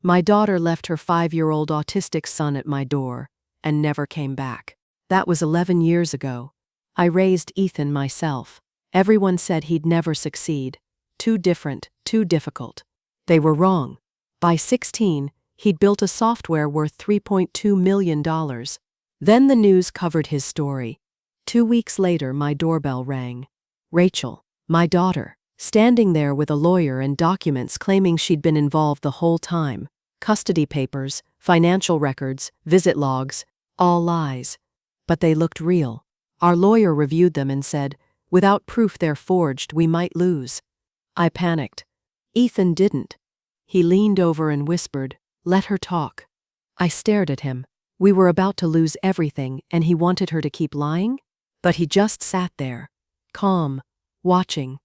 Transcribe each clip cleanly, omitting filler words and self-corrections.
My daughter left her 5-year-old autistic son at my door and never came back. That was 11 years ago. I raised Ethan myself. Everyone said he'd never succeed. Too different, too difficult. They were wrong. By 16, he'd built a software worth $3.2 million. Then the news covered his story. 2 weeks later, my doorbell rang. Rachel, my daughter, standing there with a lawyer and documents claiming she'd been involved the whole time. Custody papers, financial records, visit logs, all lies. But they looked real. Our lawyer reviewed them and said, without proof they're forged, we might lose. I panicked. Ethan didn't. He leaned over and whispered, "Let her talk." I stared at him. We were about to lose everything, and he wanted her to keep lying? But he just sat there, calm, watching.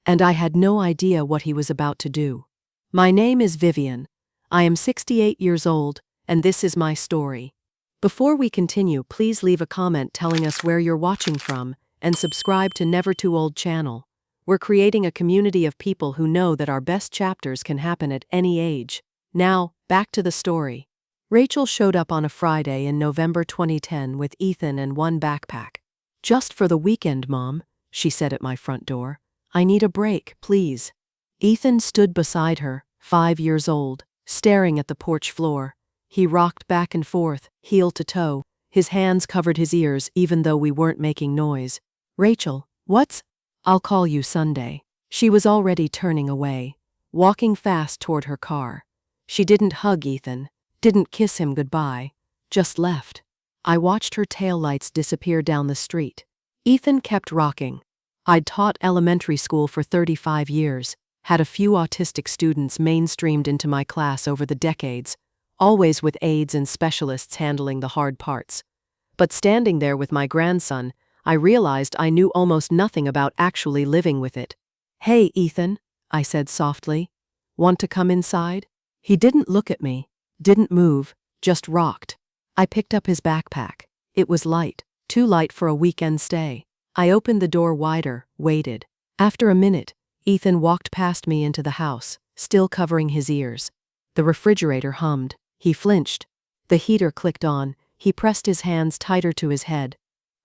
And I had no idea what he was about to do. My name is Vivian. I am 68 years old, and this is my story. Before we continue, please leave a comment telling us where you're watching from, and subscribe to Never Too Old channel. We're creating a community of people who know that our best chapters can happen at any age. Now, back to the story. Rachel showed up on a Friday in November 2010 with Ethan and one backpack. "Just for the weekend, Mom," she said at my front door. "I need a break, please." Ethan stood beside her, 5 years old, staring at the porch floor. He rocked back and forth, heel to toe. His hands covered his ears even though we weren't making noise. "Rachel, what's—" "I'll call you Sunday." She was already turning away, walking fast toward her car. She didn't hug Ethan, didn't kiss him goodbye, just left. I watched her taillights disappear down the street. Ethan kept rocking. I'd taught elementary school for 35 years, had a few autistic students mainstreamed into my class over the decades, always with aides and specialists handling the hard parts. But standing there with my grandson, I realized I knew almost nothing about actually living with it. "Hey, Ethan," I said softly. "Want to come inside?" He didn't look at me, didn't move, just rocked. I picked up his backpack. It was light, too light for a weekend stay. I opened the door wider, waited. After a minute, Ethan walked past me into the house, still covering his ears. The refrigerator hummed. He flinched. The heater clicked on. He pressed his hands tighter to his head.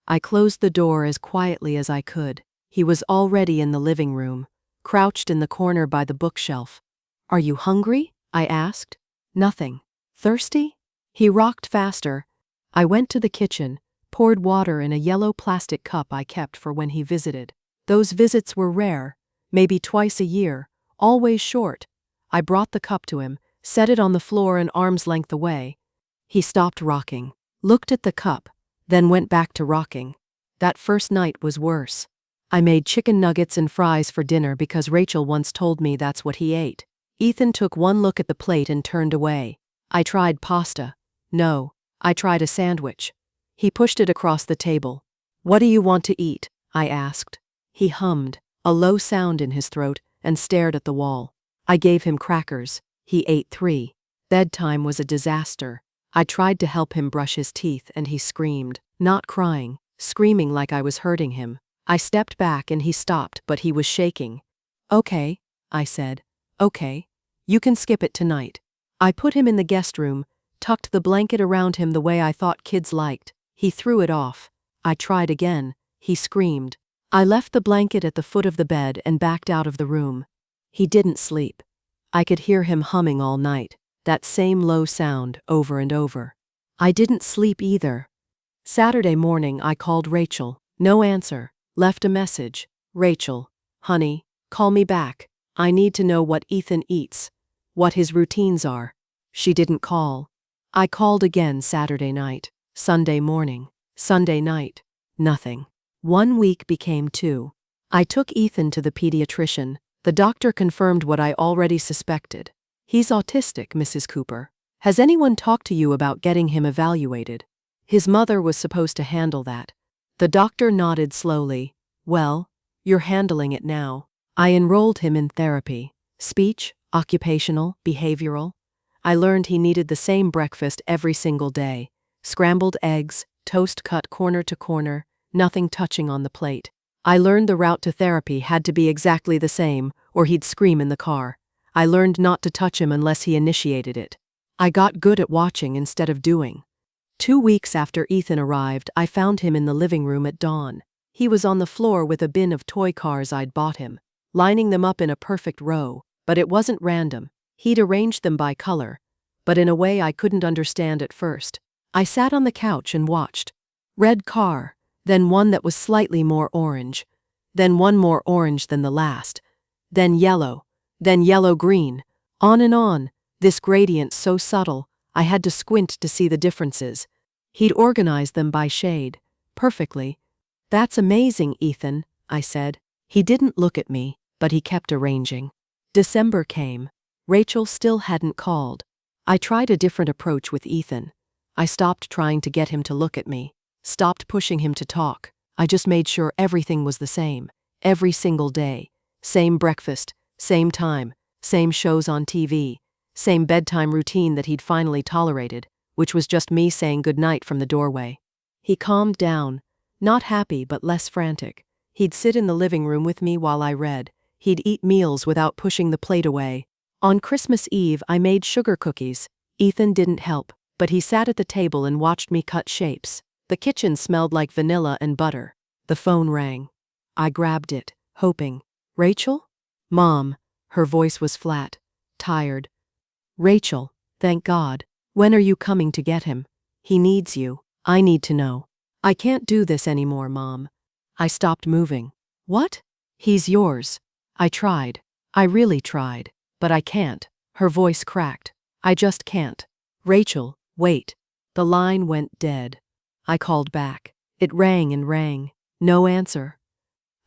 I closed the door as quietly as I could. He was already in the living room, crouched in the corner by the bookshelf. "Are you hungry?" I asked. "Nothing." "Thirsty?" He rocked faster. I went to the kitchen, poured water in a yellow plastic cup I kept for when he visited. Those visits were rare, maybe twice a year, always short. I brought the cup to him, set it on the floor an arm's length away. He stopped rocking, looked at the cup, then went back to rocking. That first night was worse. I made chicken nuggets and fries for dinner because Rachel once told me that's what he ate. Ethan took one look at the plate and turned away. I tried pasta. No, I tried a sandwich. He pushed it across the table. "What do you want to eat?" I asked. He hummed, a low sound in his throat, and stared at the wall. I gave him crackers. He ate 3. Bedtime was a disaster. I tried to help him brush his teeth and he screamed, not crying, screaming like I was hurting him. I stepped back and he stopped, but he was shaking. "Okay," I said. "Okay. You can skip it tonight." I put him in the guest room, tucked the blanket around him the way I thought kids liked. He threw it off. I tried again. He screamed. I left the blanket at the foot of the bed and backed out of the room. He didn't sleep. I could hear him humming all night, that same low sound over and over. I didn't sleep either. Saturday morning I called Rachel. No answer. Left a message. "Rachel, honey, call me back. I need to know what Ethan eats, what his routines are." She didn't call. I called again Saturday night, Sunday morning, Sunday night. Nothing. 1 week became 2. I took Ethan to the pediatrician. The doctor confirmed what I already suspected. "He's autistic, Mrs. Cooper. Has anyone talked to you about getting him evaluated?" His mother was supposed to handle that. The doctor nodded slowly. "Well, you're handling it now." I enrolled him in therapy. Speech, occupational, behavioral. I learned he needed the same breakfast every single day. Scrambled eggs, toast cut corner to corner, nothing touching on the plate. I learned the route to therapy had to be exactly the same, or he'd scream in the car. I learned not to touch him unless he initiated it. I got good at watching instead of doing. 2 weeks after Ethan arrived, I found him in the living room at dawn. He was on the floor with a bin of toy cars I'd bought him, lining them up in a perfect row, but it wasn't random. He'd arranged them by color, but in a way I couldn't understand at first. I sat on the couch and watched. Red car, then one that was slightly more orange, then one more orange than the last, then yellow-green, on and on, this gradient so subtle, I had to squint to see the differences. He'd organized them by shade, perfectly. "That's amazing, Ethan," I said. He didn't look at me, but he kept arranging. December came. Rachel still hadn't called. I tried a different approach with Ethan. I stopped trying to get him to look at me, stopped pushing him to talk. I just made sure everything was the same, every single day. Same breakfast, same time, same shows on TV, same bedtime routine that he'd finally tolerated, which was just me saying goodnight from the doorway. He calmed down, not happy but less frantic. He'd sit in the living room with me while I read. He'd eat meals without pushing the plate away. On Christmas Eve, I made sugar cookies. Ethan didn't help, but he sat at the table and watched me cut shapes. The kitchen smelled like vanilla and butter. The phone rang. I grabbed it, hoping. "Rachel?" "Mom." Her voice was flat, tired. "Rachel, thank God. When are you coming to get him? He needs you. I need to know." "I can't do this anymore, Mom." I stopped moving. "What?" "He's yours." I tried. I really tried. But I can't. Her voice cracked. "I just can't." "Rachel, wait." The line went dead. I called back. It rang and rang. No answer.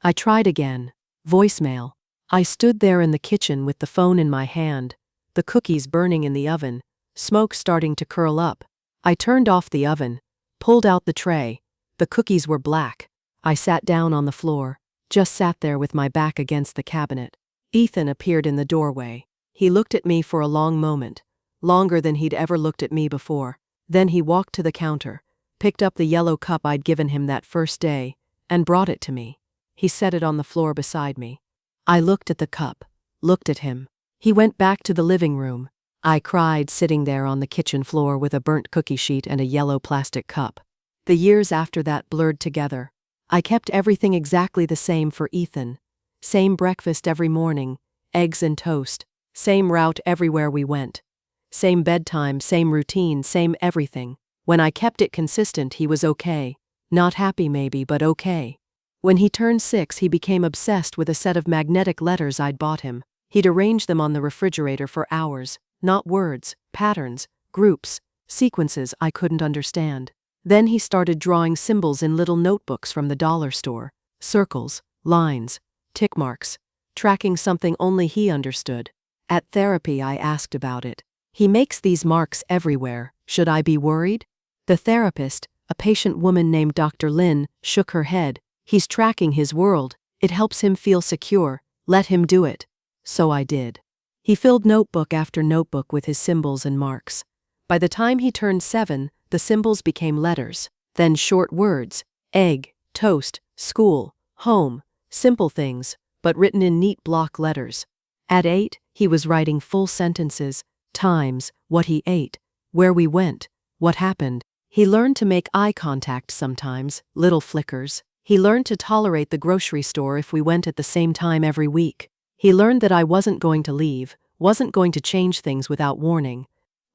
I tried again. Voicemail. I stood there in the kitchen with the phone in my hand, the cookies burning in the oven, smoke starting to curl up. I turned off the oven, pulled out the tray. The cookies were black. I sat down on the floor, just sat there with my back against the cabinet. Ethan appeared in the doorway. He looked at me for a long moment, longer than he'd ever looked at me before. Then he walked to the counter, picked up the yellow cup I'd given him that first day, and brought it to me. He set it on the floor beside me. I looked at the cup, looked at him. He went back to the living room. I cried sitting there on the kitchen floor with a burnt cookie sheet and a yellow plastic cup. The years after that blurred together. I kept everything exactly the same for Ethan. Same breakfast every morning, eggs and toast. Same route everywhere we went. Same bedtime, same routine, same everything. When I kept it consistent, he was okay. Not happy maybe, but okay. When he turned 6, he became obsessed with a set of magnetic letters I'd bought him. He'd arrange them on the refrigerator for hours. Not words, patterns, groups, sequences I couldn't understand. Then he started drawing symbols in little notebooks from the dollar store. Circles, lines, tick marks, tracking something only he understood. At therapy, I asked about it. "He makes these marks everywhere. Should I be worried?" The therapist, a patient woman named Dr. Lin, shook her head. "He's tracking his world. It helps him feel secure. Let him do it." So I did. He filled notebook after notebook with his symbols and marks. By the time he turned 7, the symbols became letters, then short words: egg, toast, school, home, simple things, but written in neat block letters. At 8, he was writing full sentences, times, what he ate, where we went, what happened. He learned to make eye contact sometimes, little flickers. He learned to tolerate the grocery store if we went at the same time every week. He learned that I wasn't going to leave, wasn't going to change things without warning.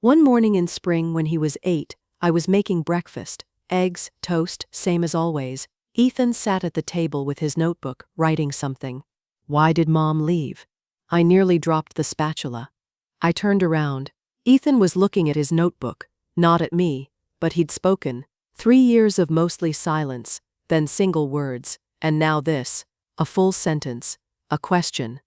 One morning in spring when he was 8, I was making breakfast, eggs, toast, same as always. Ethan sat at the table with his notebook, writing something. "Why did Mom leave?" I nearly dropped the spatula. I turned around. Ethan was looking at his notebook, not at me, but he'd spoken. 3 years of mostly silence, then single words, and now this, a full sentence, a question.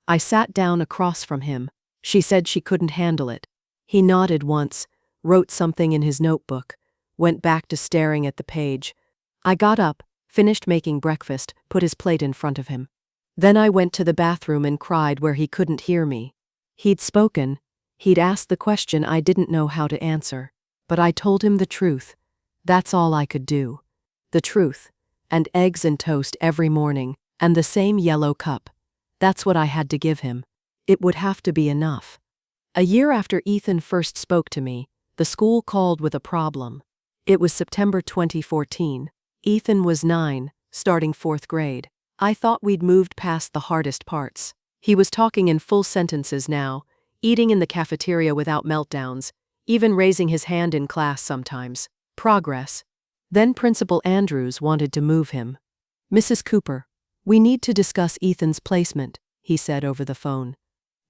I sat down across from him. She said she couldn't handle it. He nodded once, wrote something in his notebook, went back to staring at the page. I got up, finished making breakfast, put his plate in front of him. Then I went to the bathroom and cried where he couldn't hear me. He'd spoken. He'd asked the question I didn't know how to answer. But I told him the truth. That's all I could do. The truth. And eggs and toast every morning, and the same yellow cup. That's what I had to give him. It would have to be enough. A year after Ethan first spoke to me, the school called with a problem. It was September 2014. Ethan was 9, starting 4th grade. I thought we'd moved past the hardest parts. He was talking in full sentences now, eating in the cafeteria without meltdowns, even raising his hand in class sometimes. Progress. Then Principal Andrews wanted to move him. "Mrs. Cooper, we need to discuss Ethan's placement," he said over the phone.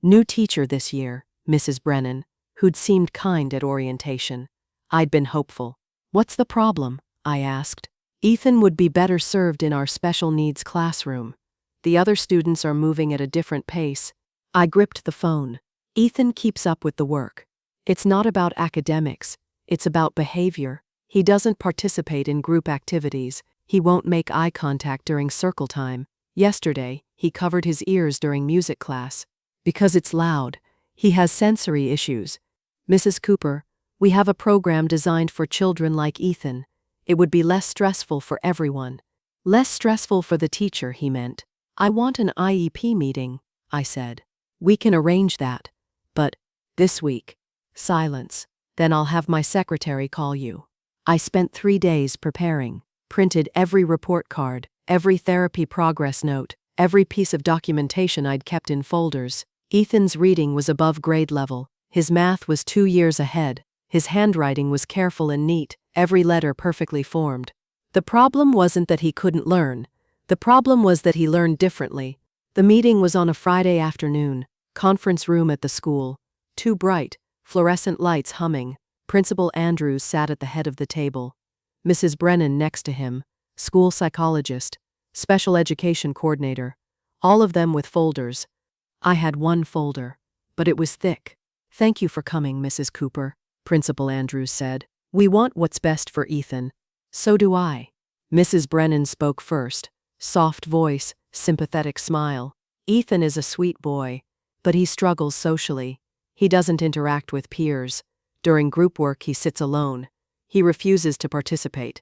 "New teacher this year, Mrs. Brennan," who'd seemed kind at orientation. I'd been hopeful. "What's the problem?" I asked. "Ethan would be better served in our special needs classroom. The other students are moving at a different pace." I gripped the phone. "Ethan keeps up with the work. It's not about academics, it's about behavior. He doesn't participate in group activities. He won't make eye contact during circle time. Yesterday, he covered his ears during music class. Because it's loud. He has sensory issues. Mrs. Cooper, we have a program designed for children like Ethan. It would be less stressful for everyone." "Less stressful for the teacher," he meant. "I want an IEP meeting," I said. "We can arrange that. But this week." Silence. "Then I'll have my secretary call you." I spent 3 days preparing, printed every report card, every therapy progress note, every piece of documentation I'd kept in folders. Ethan's reading was above grade level. His math was 2 years ahead. His handwriting was careful and neat, every letter perfectly formed. The problem wasn't that he couldn't learn. The problem was that he learned differently. The meeting was on a Friday afternoon, conference room at the school. Too bright, fluorescent lights humming. Principal Andrews sat at the head of the table. Mrs. Brennan next to him, school psychologist, special education coordinator, all of them with folders. I had one folder, but it was thick. "Thank you for coming, Mrs. Cooper," Principal Andrews said. "We want what's best for Ethan." "So do I." Mrs. Brennan spoke first, soft voice, sympathetic smile. "Ethan is a sweet boy, but he struggles socially. He doesn't interact with peers. During group work he sits alone. He refuses to participate."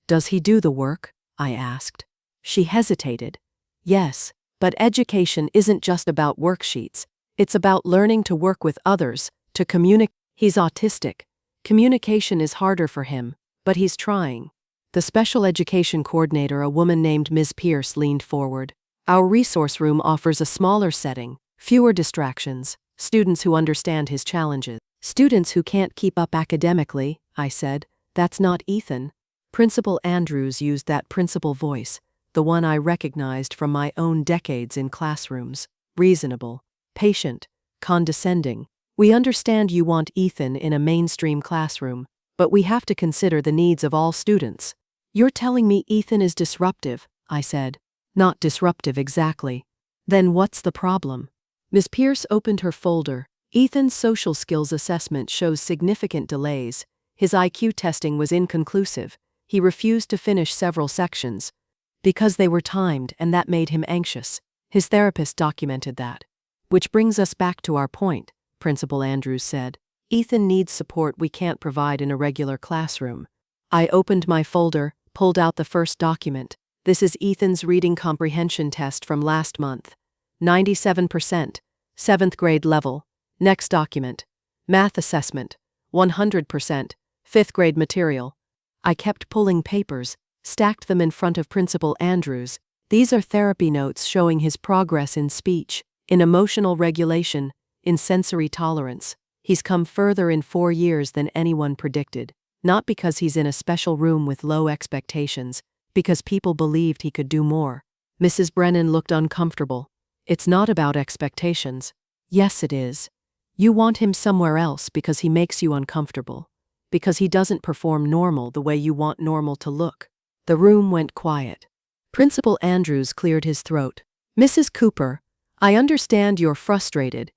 "Does he do the work?" I asked. She hesitated. "Yes, but education isn't just about worksheets. It's about learning to work with others, to communicate. He's autistic. Communication is harder for him, but he's trying." The special education coordinator, a woman named Ms. Pierce, leaned forward. "Our resource room offers a smaller setting, fewer distractions, students who understand his challenges." "Students who can't keep up academically," I said. "That's not Ethan." Principal Andrews used that principal voice, the one I recognized from my own decades in classrooms. Reasonable, patient, condescending. "We understand you want Ethan in a mainstream classroom, but we have to consider the needs of all students." "You're telling me Ethan is disruptive," I said. "Not disruptive exactly." "Then what's the problem?" Ms. Pierce opened her folder. "Ethan's social skills assessment shows significant delays. His IQ testing was inconclusive. He refused to finish several sections because they were timed, and that made him anxious. His therapist documented that." "Which brings us back to our point," Principal Andrews said. "Ethan needs support we can't provide in a regular classroom." I opened my folder, pulled out the first document. "This is Ethan's reading comprehension test from last month. 97%, 7th grade level." Next document. "Math assessment, 100%, 5th grade material." I kept pulling papers, stacked them in front of Principal Andrews. "These are therapy notes showing his progress in speech, in emotional regulation, in sensory tolerance. He's come further in 4 years than anyone predicted, not because he's in a special room with low expectations, because people believed he could do more." Mrs. Brennan looked uncomfortable. "It's not about expectations." "Yes, it is. You want him somewhere else because he makes you uncomfortable, because he doesn't perform normal the way you want normal to look." The room went quiet. Principal Andrews cleared his throat. "Mrs. Cooper, I understand you're frustrated.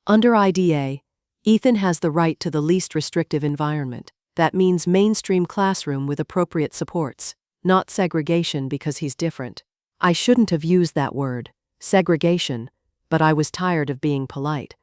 Under IDA, Ethan has the right to the least restrictive environment. That means mainstream classroom with appropriate supports, not segregation because he's different." I shouldn't have used that word, segregation, but I was tired of being polite.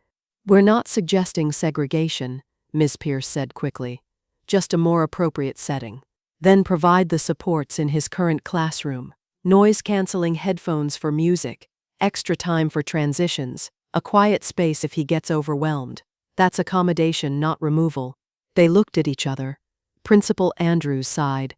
"We're not suggesting segregation," Ms. Pierce said quickly. "Just a more appropriate setting. Then provide the supports in his current classroom. Noise-canceling headphones for music, extra time for transitions, A quiet space if he gets overwhelmed. That's accommodation, not removal. They looked at each other. Principal Andrews sighed.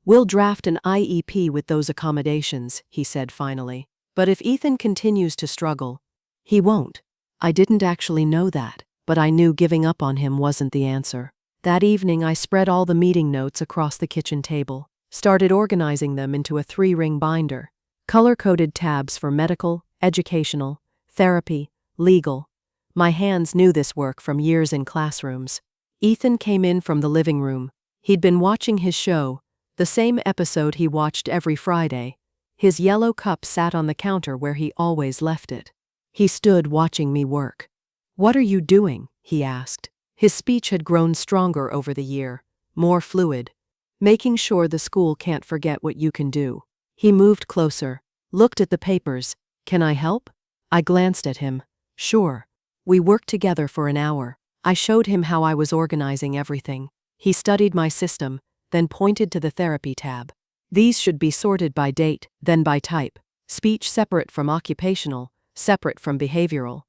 We'll draft an IEP with those accommodations, he said finally. But if Ethan continues to struggle, he won't. I didn't actually know that, but I knew giving up on him wasn't the answer. That evening I spread all the meeting notes across the kitchen table, started organizing them into a 3-ring binder. Color-coded tabs for medical, educational, therapy, legal. My hands knew this work from years in classrooms. Ethan came in from the living room. He'd been watching his show, the same episode he watched every Friday. His yellow cup sat on the counter where he always left it. He stood watching me work. "What are you doing?" he asked. His speech had grown stronger over the year, more fluid. "Making sure the school can't forget what you can do." He moved closer, looked at the papers. "Can I help?" I glanced at him. "Sure." We worked together for an hour. I showed him how I was organizing everything. He studied my system, then pointed to the therapy tab. These should be sorted by date, then by type. Speech separate from occupational, separate from behavioral.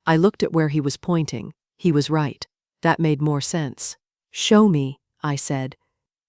I looked at where he was pointing. He was right. That made more sense. "Show me," I said.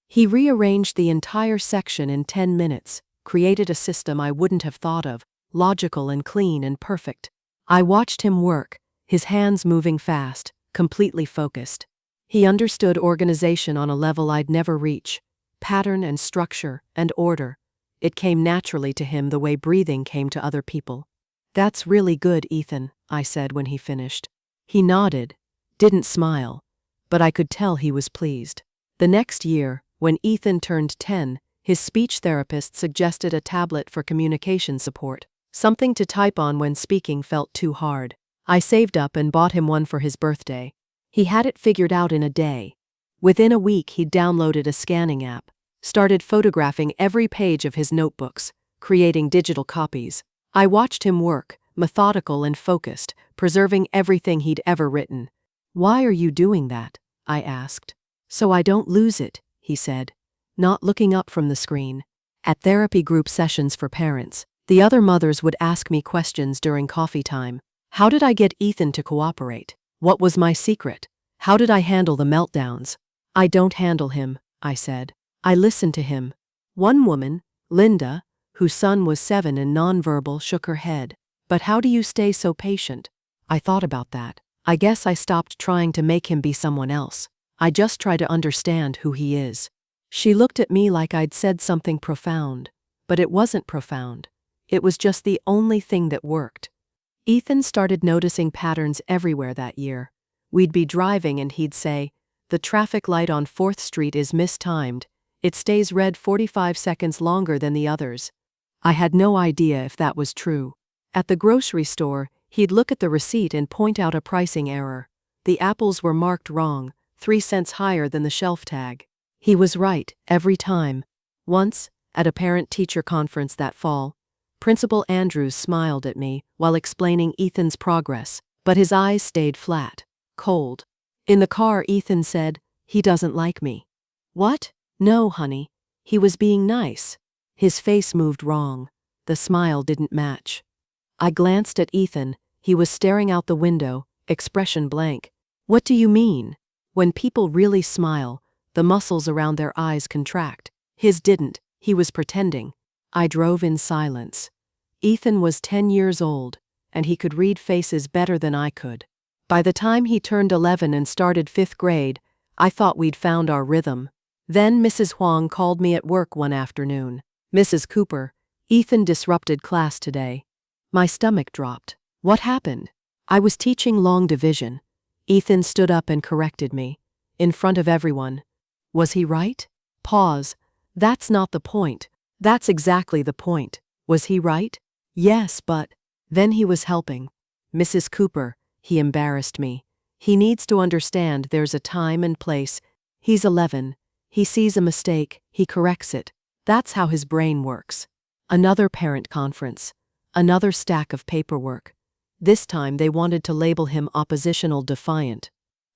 He rearranged the entire section in 10 minutes, created a system I wouldn't have thought of, logical and clean and perfect. I watched him work, his hands moving fast, completely focused. He understood organization on a level I'd never reach. Pattern and structure and order. It came naturally to him the way breathing came to other people. "That's really good, Ethan," I said when he finished. He nodded, didn't smile, but I could tell he was pleased. The next year, when Ethan turned 10, his speech therapist suggested a tablet for communication support, something to type on when speaking felt too hard. I saved up and bought him one for his birthday. He had it figured out in a day. Within a week he'd downloaded a scanning app, started photographing every page of his notebooks, creating digital copies. I watched him work, methodical and focused, preserving everything he'd ever written. "Why are you doing that?" I asked. "So I don't lose it," he said, not looking up from the screen. At therapy group sessions for parents, the other mothers would ask me questions during coffee time. How did I get Ethan to cooperate? What was my secret? How did I handle the meltdowns? "I don't handle him," I said. "I listen to him." One woman, Linda, whose son was 7 and nonverbal, shook her head. "But how do you stay so patient?" I thought about that. I guess I stopped trying to make him be someone else. I just try to understand who he is. She looked at me like I'd said something profound. But it wasn't profound. It was just the only thing that worked. Ethan started noticing patterns everywhere that year. We'd be driving and he'd say, "The traffic light on 4th Street is mistimed. It stays red 45 seconds longer than the others." I had no idea if that was true. At the grocery store, he'd look at the receipt and point out a pricing error. The apples were marked wrong, 3 cents higher than the shelf tag. He was right, every time. Once, at a parent-teacher conference that fall, Principal Andrews smiled at me while explaining Ethan's progress, but his eyes stayed flat, cold. In the car, Ethan said, "He doesn't like me." "What?" "No, honey. He was being nice." His face moved wrong. The smile didn't match. I glanced at Ethan. He was staring out the window, expression blank. "What do you mean?" When people really smile, the muscles around their eyes contract. His didn't. He was pretending. I drove in silence. Ethan was 10 years old, and he could read faces better than I could. By the time he turned 11 and started 5th grade, I thought we'd found our rhythm. Then Mrs. Huang called me at work one afternoon. "Mrs. Cooper, Ethan disrupted class today." My stomach dropped. What happened? I was teaching long division. Ethan stood up and corrected me. In front of everyone. Was he right? Pause. That's not the point. That's exactly the point. Was he right? Yes, but... Then he was helping. "Mrs. Cooper," he embarrassed me. "He needs to understand there's a time and place. He's 11. He sees a mistake, he corrects it. That's how his brain works." Another parent conference. Another stack of paperwork. This time they wanted to label him oppositional defiant.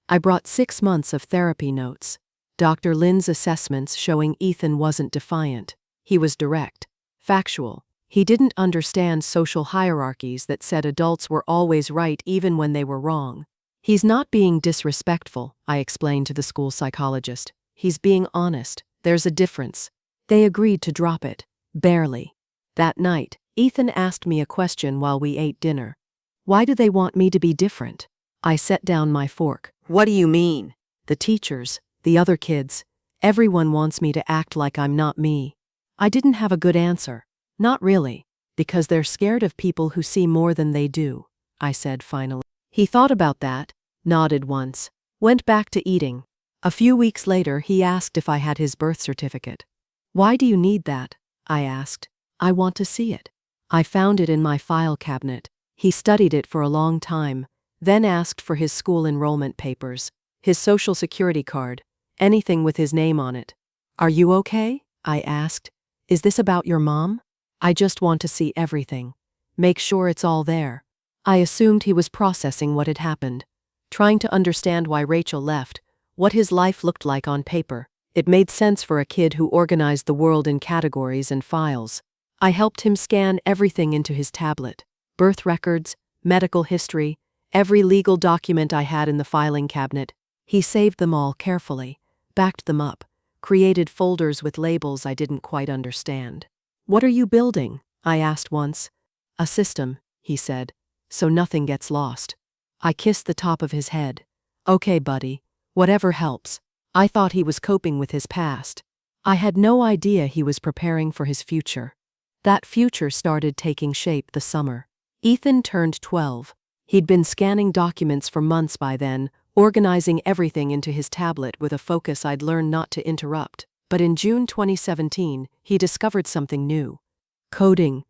I brought 6 months of therapy notes. Dr. Lynn's assessments showing Ethan wasn't defiant. He was direct, factual. He didn't understand social hierarchies that said adults were always right even when they were wrong. He's not being disrespectful, I explained to the school psychologist. He's being honest. There's a difference. They agreed to drop it. Barely. That night, Ethan asked me a question while we ate dinner. Why do they want me to be different? I set down my fork. What do you mean? The teachers, the other kids, everyone wants me to act like I'm not me. I didn't have a good answer. Not really, because they're scared of people who see more than they do, I said finally. He thought about that, nodded once, went back to eating. A few weeks later, he asked if I had his birth certificate. Why do you need that? I asked. I want to see it. I found it in my file cabinet. He studied it for a long time, then asked for his school enrollment papers, his social security card, anything with his name on it. Are you okay? I asked. Is this about your mom? I just want to see everything. Make sure it's all there. I assumed he was processing what had happened, trying to understand why Rachel left, what his life looked like on paper. It made sense for a kid who organized the world in categories and files. I helped him scan everything into his tablet. Birth records, medical history, every legal document I had in the filing cabinet. He saved them all carefully, backed them up, created folders with labels I didn't quite understand. What are you building? I asked once. A system, he said, so nothing gets lost. I kissed the top of his head. Okay, buddy, whatever helps. I thought he was coping with his past. I had no idea he was preparing for his future. That future started taking shape the summer. Ethan turned 12. He'd been scanning documents for months by then, organizing everything into his tablet with a focus I'd learned not to interrupt. But in June 2017, he discovered something new. Coding.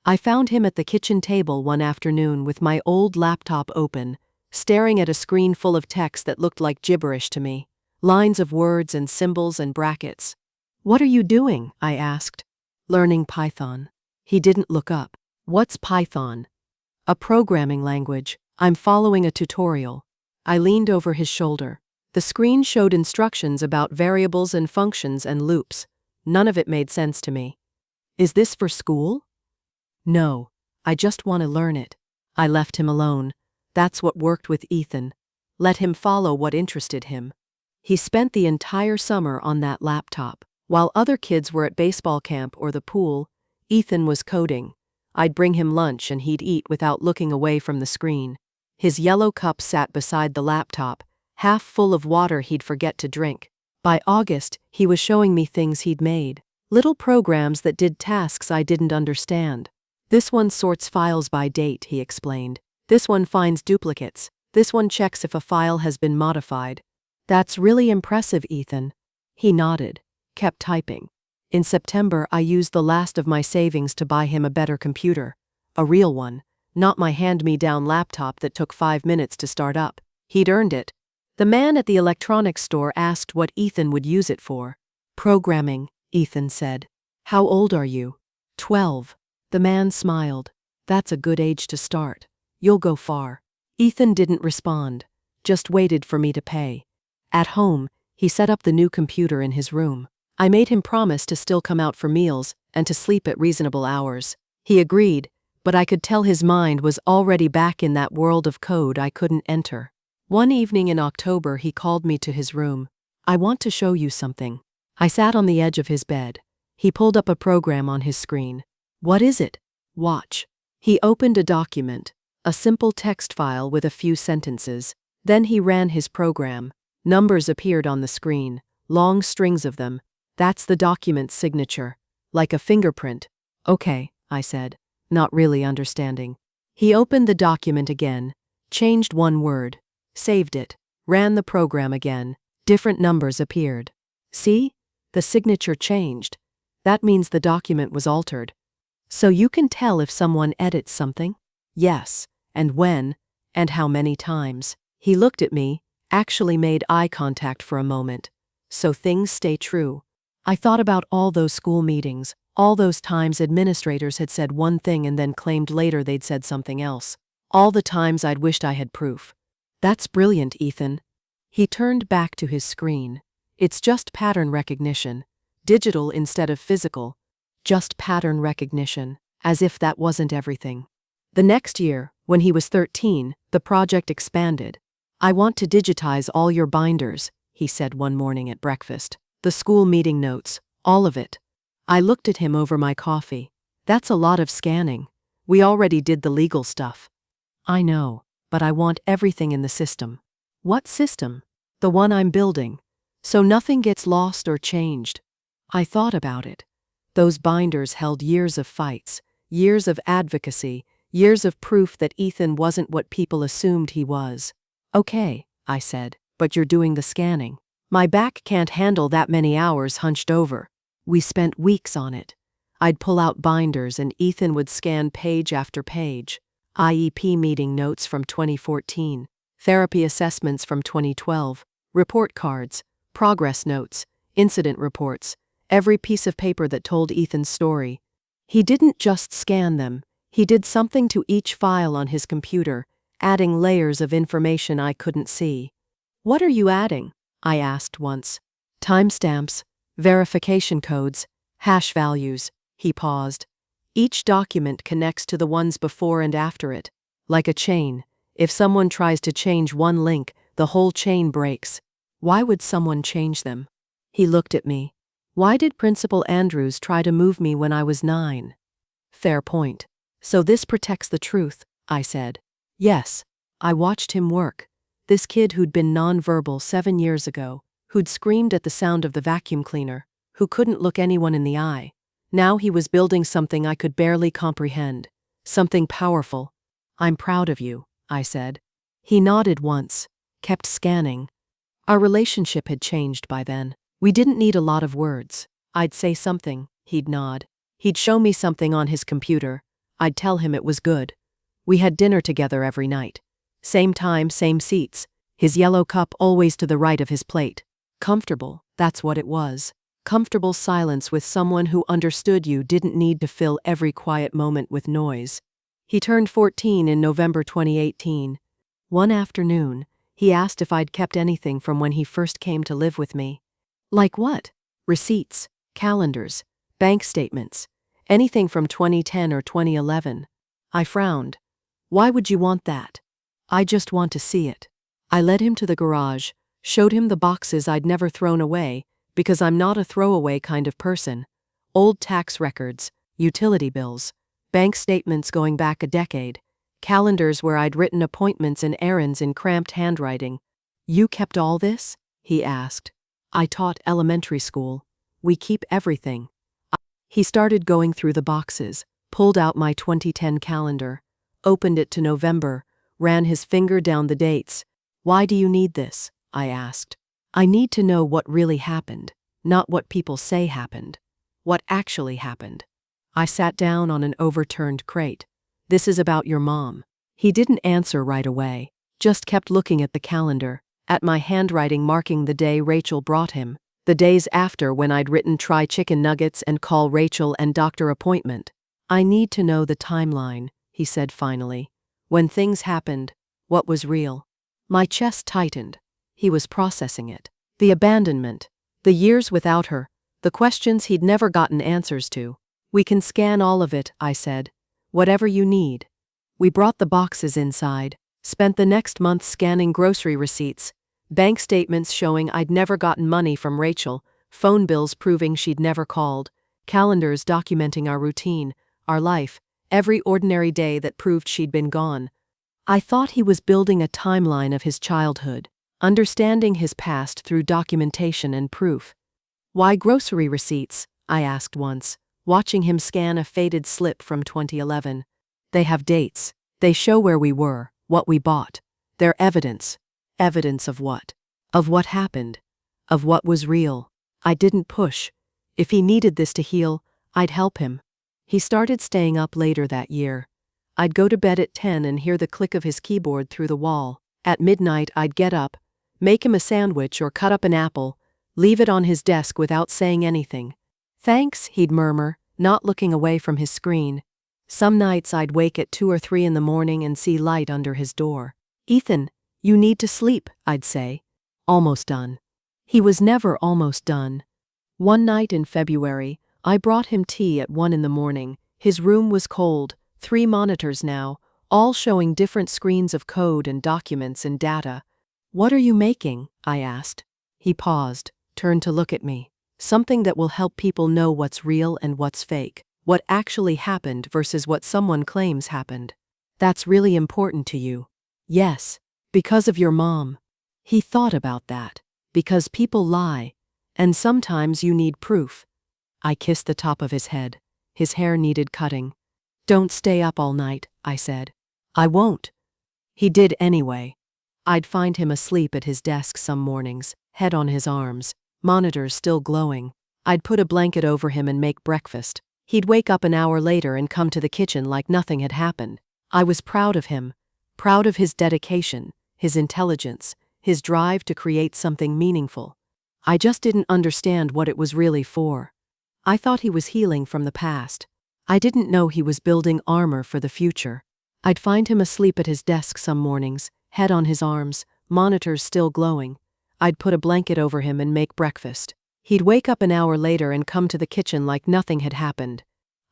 I found him at the kitchen table one afternoon with my old laptop open, staring at a screen full of text that looked like gibberish to me. Lines of words and symbols and brackets. What are you doing? I asked. Learning Python. He didn't look up. What's Python? A programming language. I'm following a tutorial. I leaned over his shoulder. The screen showed instructions about variables and functions and loops. None of it made sense to me. Is this for school? No, I just want to learn it. I left him alone. That's what worked with Ethan. Let him follow what interested him. He spent the entire summer on that laptop. While other kids were at baseball camp or the pool, Ethan was coding. I'd bring him lunch and he'd eat without looking away from the screen. His yellow cup sat beside the laptop, half full of water he'd forget to drink. By August, he was showing me things he'd made. Little programs that did tasks I didn't understand. This one sorts files by date, he explained. This one finds duplicates. This one checks if a file has been modified. That's really impressive, Ethan. He nodded, kept typing. In September, I used the last of my savings to buy him a better computer. A real one, not my hand-me-down laptop that took 5 minutes to start up. He'd earned it. The man at the electronics store asked what Ethan would use it for. Programming, Ethan said. How old are you? 12. The man smiled. That's a good age to start. You'll go far. Ethan didn't respond, just waited for me to pay. At home, he set up the new computer in his room. I made him promise to still come out for meals and to sleep at reasonable hours. He agreed, but I could tell his mind was already back in that world of code I couldn't enter. One evening in October, he called me to his room. I want to show you something. I sat on the edge of his bed. He pulled up a program on his screen. What is it? Watch. He opened a document, a simple text file with a few sentences. Then he ran his program. Numbers appeared on the screen, long strings of them. That's the document's signature, like a fingerprint. Okay, I said, not really understanding. He opened the document again, changed one word, saved it, ran the program again. Different numbers appeared. See? The signature changed. That means the document was altered. So you can tell if someone edits something? Yes, and when, and how many times. He looked at me, actually made eye contact for a moment. So things stay true. I thought about all those school meetings, all those times administrators had said one thing and then claimed later they'd said something else. All the times I'd wished I had proof. That's brilliant, Ethan. He turned back to his screen. It's just pattern recognition. Digital instead of physical. Just pattern recognition. as if that wasn't everything. The next year, when he was 13, the project expanded. "I want to digitize all your binders," he said one morning at breakfast. "The school meeting notes, all of it." I looked at him over my coffee. "That's a lot of scanning. We already did the legal stuff." "I know, but I want everything in the system." "What system?" "The one I'm building. So nothing gets lost or changed." I thought about it. Those binders held years of fights, years of advocacy, years of proof that Ethan wasn't what people assumed he was. "Okay," I said, "but you're doing the scanning." "My back can't handle that many hours hunched over." We spent weeks on it. I'd pull out binders and Ethan would scan page after page. IEP meeting notes from 2014, therapy assessments from 2012, report cards, progress notes, incident reports, every piece of paper that told Ethan's story. He didn't just scan them, he did something to each file on his computer, adding layers of information I couldn't see. "What are you adding?" I asked once. "Timestamps, verification codes, hash values." He paused. "Each document connects to the ones before and after it. Like a chain. If someone tries to change one link, the whole chain breaks." "Why would someone change them?" He looked at me. "Why did Principal Andrews try to move me when I was 9? "Fair point. So this protects the truth," I said. "Yes." I watched him work. This kid who'd been nonverbal 7 years ago, who'd screamed at the sound of the vacuum cleaner, who couldn't look anyone in the eye. Now he was building something I could barely comprehend. Something powerful. "I'm proud of you," I said. He nodded once, kept scanning. Our relationship had changed by then. We didn't need a lot of words. I'd say something, he'd nod. He'd show me something on his computer. I'd tell him it was good. We had dinner together every night. Same time, same seats. His yellow cup always to the right of his plate. Comfortable, that's what it was. Comfortable silence with someone who understood you didn't need to fill every quiet moment with noise. He turned 14 in November 2018. One afternoon, he asked if I'd kept anything from when he first came to live with me. "Like what?" "Receipts, calendars, bank statements, anything from 2010 or 2011. I frowned. "Why would you want that?" "I just want to see it." I led him to the garage, showed him the boxes I'd never thrown away, because I'm not a throwaway kind of person. Old tax records, utility bills, bank statements going back a decade, calendars where I'd written appointments and errands in cramped handwriting. "You kept all this?" he asked. "I taught elementary school. We keep everything." He started going through the boxes, pulled out my 2010 calendar, opened it to November, ran his finger down the dates. "Why do you need this?" I asked. "I need to know what really happened, not what people say happened. What actually happened." I sat down on an overturned crate. "This is about your mom." He didn't answer right away, just kept looking at the calendar, at my handwriting marking the day Rachel brought him, the days after when I'd written try chicken nuggets and call Rachel and doctor appointment. "I need to know the timeline," he said finally. "When things happened, what was real." My chest tightened. He was processing it. The abandonment, the years without her, the questions he'd never gotten answers to. "We can scan all of it," I said. "Whatever you need." We brought the boxes inside, spent the next month scanning grocery receipts, bank statements showing I'd never gotten money from Rachel, phone bills proving she'd never called, calendars documenting our routine, our life, every ordinary day that proved she'd been gone. I thought he was building a timeline of his childhood, understanding his past through documentation and proof. "Why grocery receipts?" I asked once, watching him scan a faded slip from 2011. "They have dates. They show where we were, what we bought. They're evidence." "Evidence of what?" "Of what happened. Of what was real." I didn't push. If he needed this to heal, I'd help him. He started staying up later that year. I'd go to bed at 10 and hear the click of his keyboard through the wall. At midnight, I'd get up, make him a sandwich or cut up an apple, leave it on his desk without saying anything. "Thanks," he'd murmur, not looking away from his screen. Some nights I'd wake at 2 or 3 in the morning and see light under his door. "Ethan, you need to sleep," I'd say. "Almost done." He was never almost done. One night in February, I brought him tea at 1 in the morning, His room was cold, 3 monitors now, all showing different screens of code and documents and data. "What are you making?" I asked. He paused, turned to look at me. "Something that will help people know what's real and what's fake, what actually happened versus what someone claims happened." "That's really important to you." "Yes, because of your mom." He thought about that. Because people lie, and sometimes you need proof. I kissed the top of his head. His hair needed cutting. "Don't stay up all night," I said. "I won't." He did anyway. I'd find him asleep at his desk some mornings, head on his arms, monitors still glowing. I'd put a blanket over him and make breakfast. He'd wake up an hour later and come to the kitchen like nothing had happened. I was proud of him, proud of his dedication, his intelligence, his drive to create something meaningful. I just didn't understand what it was really for. I thought he was healing from the past. I didn't know he was building armor for the future. I'd find him asleep at his desk some mornings, head on his arms, monitors still glowing. I'd put a blanket over him and make breakfast. He'd wake up an hour later and come to the kitchen like nothing had happened.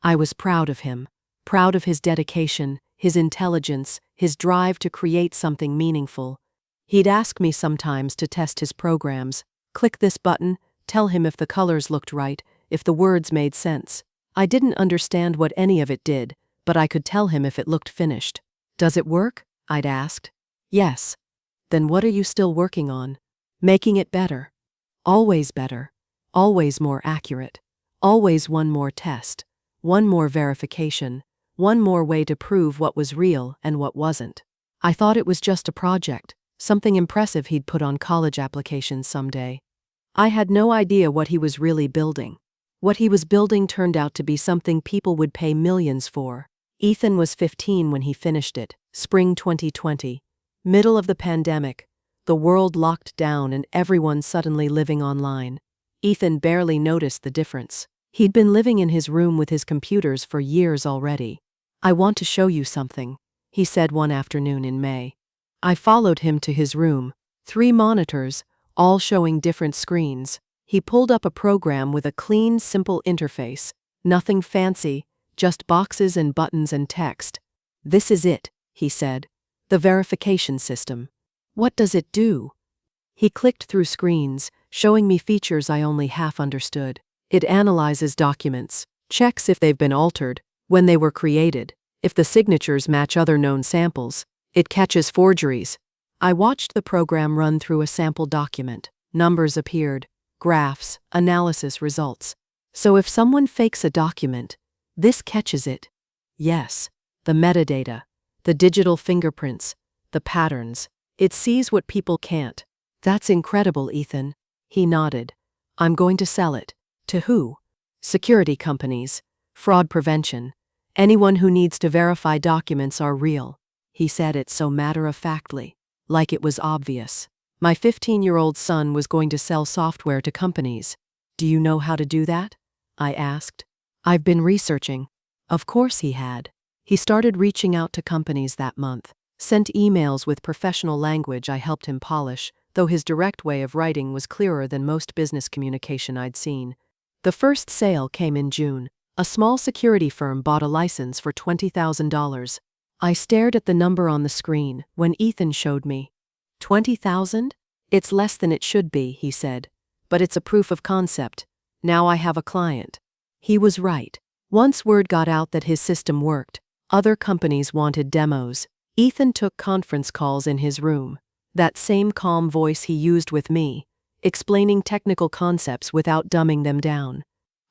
I was proud of him, proud of his dedication, his intelligence, his drive to create something meaningful. He'd ask me sometimes to test his programs. Click this button, tell him if the colors looked right, if the words made sense. I didn't understand what any of it did, but I could tell him if it looked finished. "Does it work?" I'd asked. "Yes." "Then what are you still working on?" "Making it better. Always better. Always more accurate. Always one more test. One more verification. One more way to prove what was real and what wasn't." I thought it was just a project, something impressive he'd put on college applications someday. I had no idea what he was really building. What he was building turned out to be something people would pay millions for. Ethan was 15 when he finished it, spring 2020. Middle of the pandemic, the world locked down and everyone suddenly living online. Ethan barely noticed the difference. He'd been living in his room with his computers for years already. "I want to show you something," he said one afternoon in May. I followed him to his room, 3 monitors, all showing different screens. He pulled up a program with a clean, simple interface. Nothing fancy, just boxes and buttons and text. "This is it," he said. "The verification system." "What does it do?" He clicked through screens, showing me features I only half understood. It analyzes documents, checks if they've been altered, when they were created, if the signatures match other known samples. It catches forgeries. I watched the program run through a sample document. Numbers appeared, graphs, analysis results. So if someone fakes a document, this catches it. Yes, the metadata, the digital fingerprints, the patterns. It sees what people can't. "That's incredible, Ethan." He nodded. "I'm going to sell it." "To who?" "Security companies, fraud prevention. Anyone who needs to verify documents are real." He said it so matter-of-factly, like it was obvious. My 15-year-old son was going to sell software to companies. "Do you know how to do that?" I asked. "I've been researching." Of course he had. He started reaching out to companies that month, sent emails with professional language I helped him polish, though his direct way of writing was clearer than most business communication I'd seen. The first sale came in June. A small security firm bought a license for $20,000. I stared at the number on the screen when Ethan showed me. 20,000? "It's less than it should be," he said. "But it's a proof of concept. Now I have a client." He was right. Once word got out that his system worked, other companies wanted demos. Ethan took conference calls in his room. That same calm voice he used with me, explaining technical concepts without dumbing them down.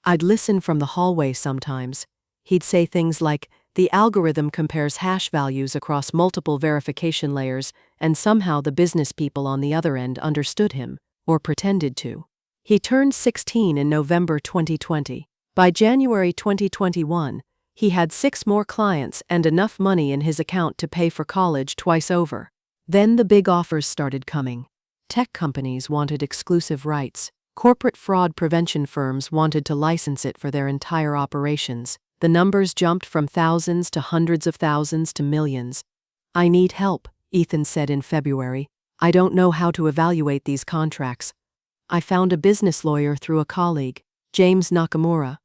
I'd listen from the hallway sometimes. He'd say things like, "The algorithm compares hash values across multiple verification layers, and somehow the business people on the other end understood him, or pretended to." He turned 16 in November 2020. By January 2021, he had 6 more clients and enough money in his account to pay for college twice over. Then the big offers started coming. Tech companies wanted exclusive rights. Corporate fraud prevention firms wanted to license it for their entire operations. The numbers jumped from thousands to hundreds of thousands to millions. "I need help," Ethan said in February. "I don't know how to evaluate these contracts." I found a business lawyer through a colleague, James Nakamura.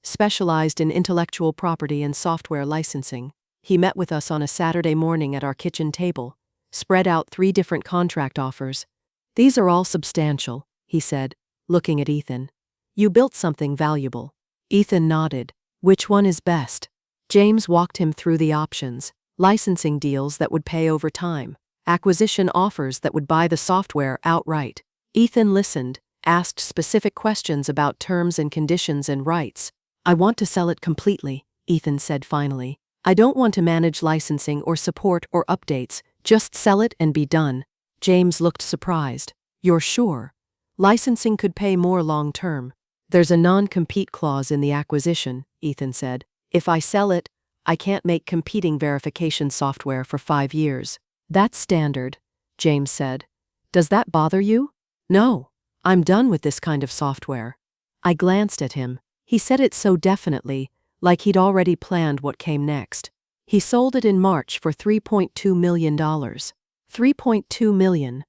specialized in intellectual property and software licensing. He met with us on a Saturday morning at our kitchen table, spread out 3 different contract offers. "These are all substantial," he said, looking at Ethan. "You built something valuable." Ethan nodded. "Which one is best?" James walked him through the options: licensing deals that would pay over time, acquisition offers that would buy the software outright. Ethan listened, asked specific questions about terms and conditions and rights. "I want to sell it completely," Ethan said finally. "I don't want to manage licensing or support or updates, just sell it and be done." James looked surprised. "You're sure? Licensing could pay more long-term." "There's a non-compete clause in the acquisition," Ethan said. "If I sell it, I can't make competing verification software for 5 years. "That's standard," James said. "Does that bother you?" "No. I'm done with this kind of software." I glanced at him. He said it so definitely, like he'd already planned what came next. He sold it in March for $3.2 million. $3.2 million.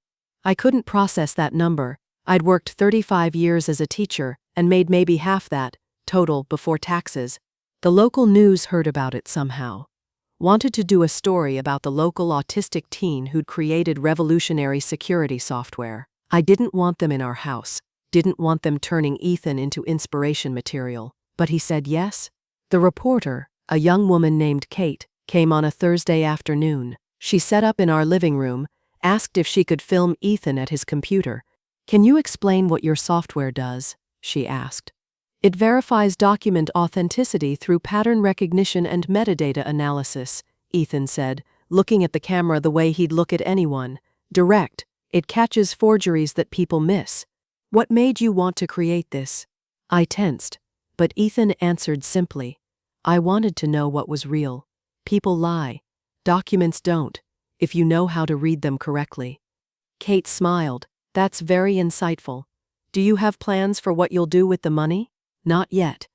I couldn't process that number. I'd worked 35 years as a teacher and made maybe half that, total, before taxes. The local news heard about it somehow. Wanted to do a story about the local autistic teen who'd created revolutionary security software. I didn't want them in our house, didn't want them turning Ethan into inspiration material, but he said yes. The reporter, a young woman named Kate, came on a Thursday afternoon. She set up in our living room, asked if she could film Ethan at his computer. "Can you explain what your software does?" she asked. "It verifies document authenticity through pattern recognition and metadata analysis," Ethan said, looking at the camera the way he'd look at anyone. "Direct. It catches forgeries that people miss." "What made you want to create this?" I tensed, but Ethan answered simply. "I wanted to know what was real. People lie. Documents don't, if you know how to read them correctly." Kate smiled. "That's very insightful. Do you have plans for what you'll do with the money?" "Not yet."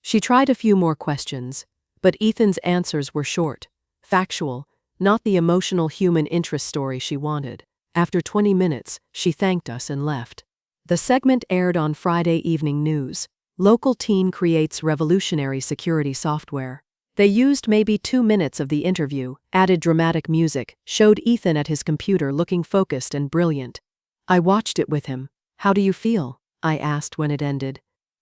She tried a few more questions, but Ethan's answers were short, factual, not the emotional human interest story she wanted. After 20 minutes, she thanked us and left. The segment aired on Friday Evening News. Local teen creates revolutionary security software. They used maybe 2 minutes of the interview, added dramatic music, showed Ethan at his computer looking focused and brilliant. I watched it with him. "How do you feel?" I asked when it ended.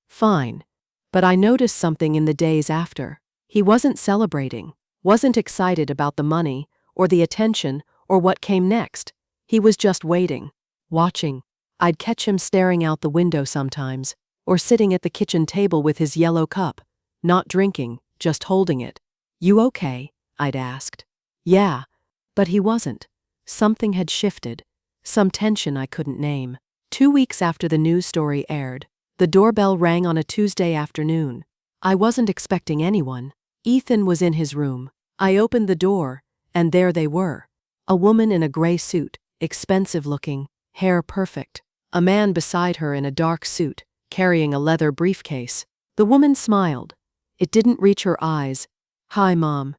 "Fine." But I noticed something in the days after. He wasn't celebrating, wasn't excited about the money, or the attention, or what came next. He was just waiting, watching. I'd catch him staring out the window sometimes, or sitting at the kitchen table with his yellow cup, not drinking, just holding it. "You okay?" I'd asked. "Yeah." But he wasn't. Something had shifted, some tension I couldn't name. 2 weeks after the news story aired, the doorbell rang on a Tuesday afternoon. I wasn't expecting anyone. Ethan was in his room. I opened the door, and there they were. A woman in a gray suit, expensive looking, hair perfect. A man beside her in a dark suit, carrying a leather briefcase. The woman smiled. It didn't reach her eyes. "Hi, Mom."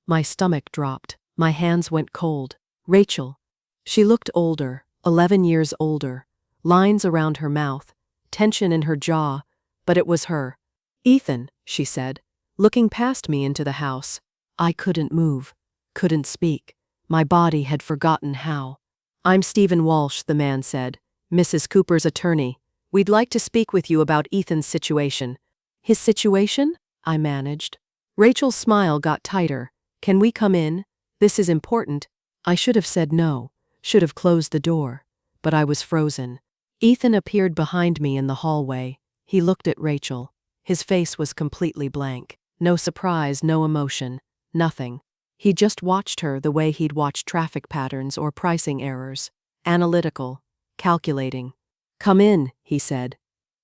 My stomach dropped. My hands went cold. "Rachel." She looked older, 11 years older. Lines around her mouth, tension in her jaw, but it was her. "Ethan," she said, looking past me into the house. I couldn't move, couldn't speak. My body had forgotten how. "I'm Stephen Walsh," the man said, "Mrs. Cooper's attorney. We'd like to speak with you about Ethan's situation." "His situation?" I managed. Rachel's smile got tighter. "Can we come in? This is important." I should have said no, should have closed the door, but I was frozen. Ethan appeared behind me in the hallway. He looked at Rachel. His face was completely blank. No surprise, no emotion, nothing. He just watched her the way he'd watched traffic patterns or pricing errors. Analytical, calculating. "Come in," he said.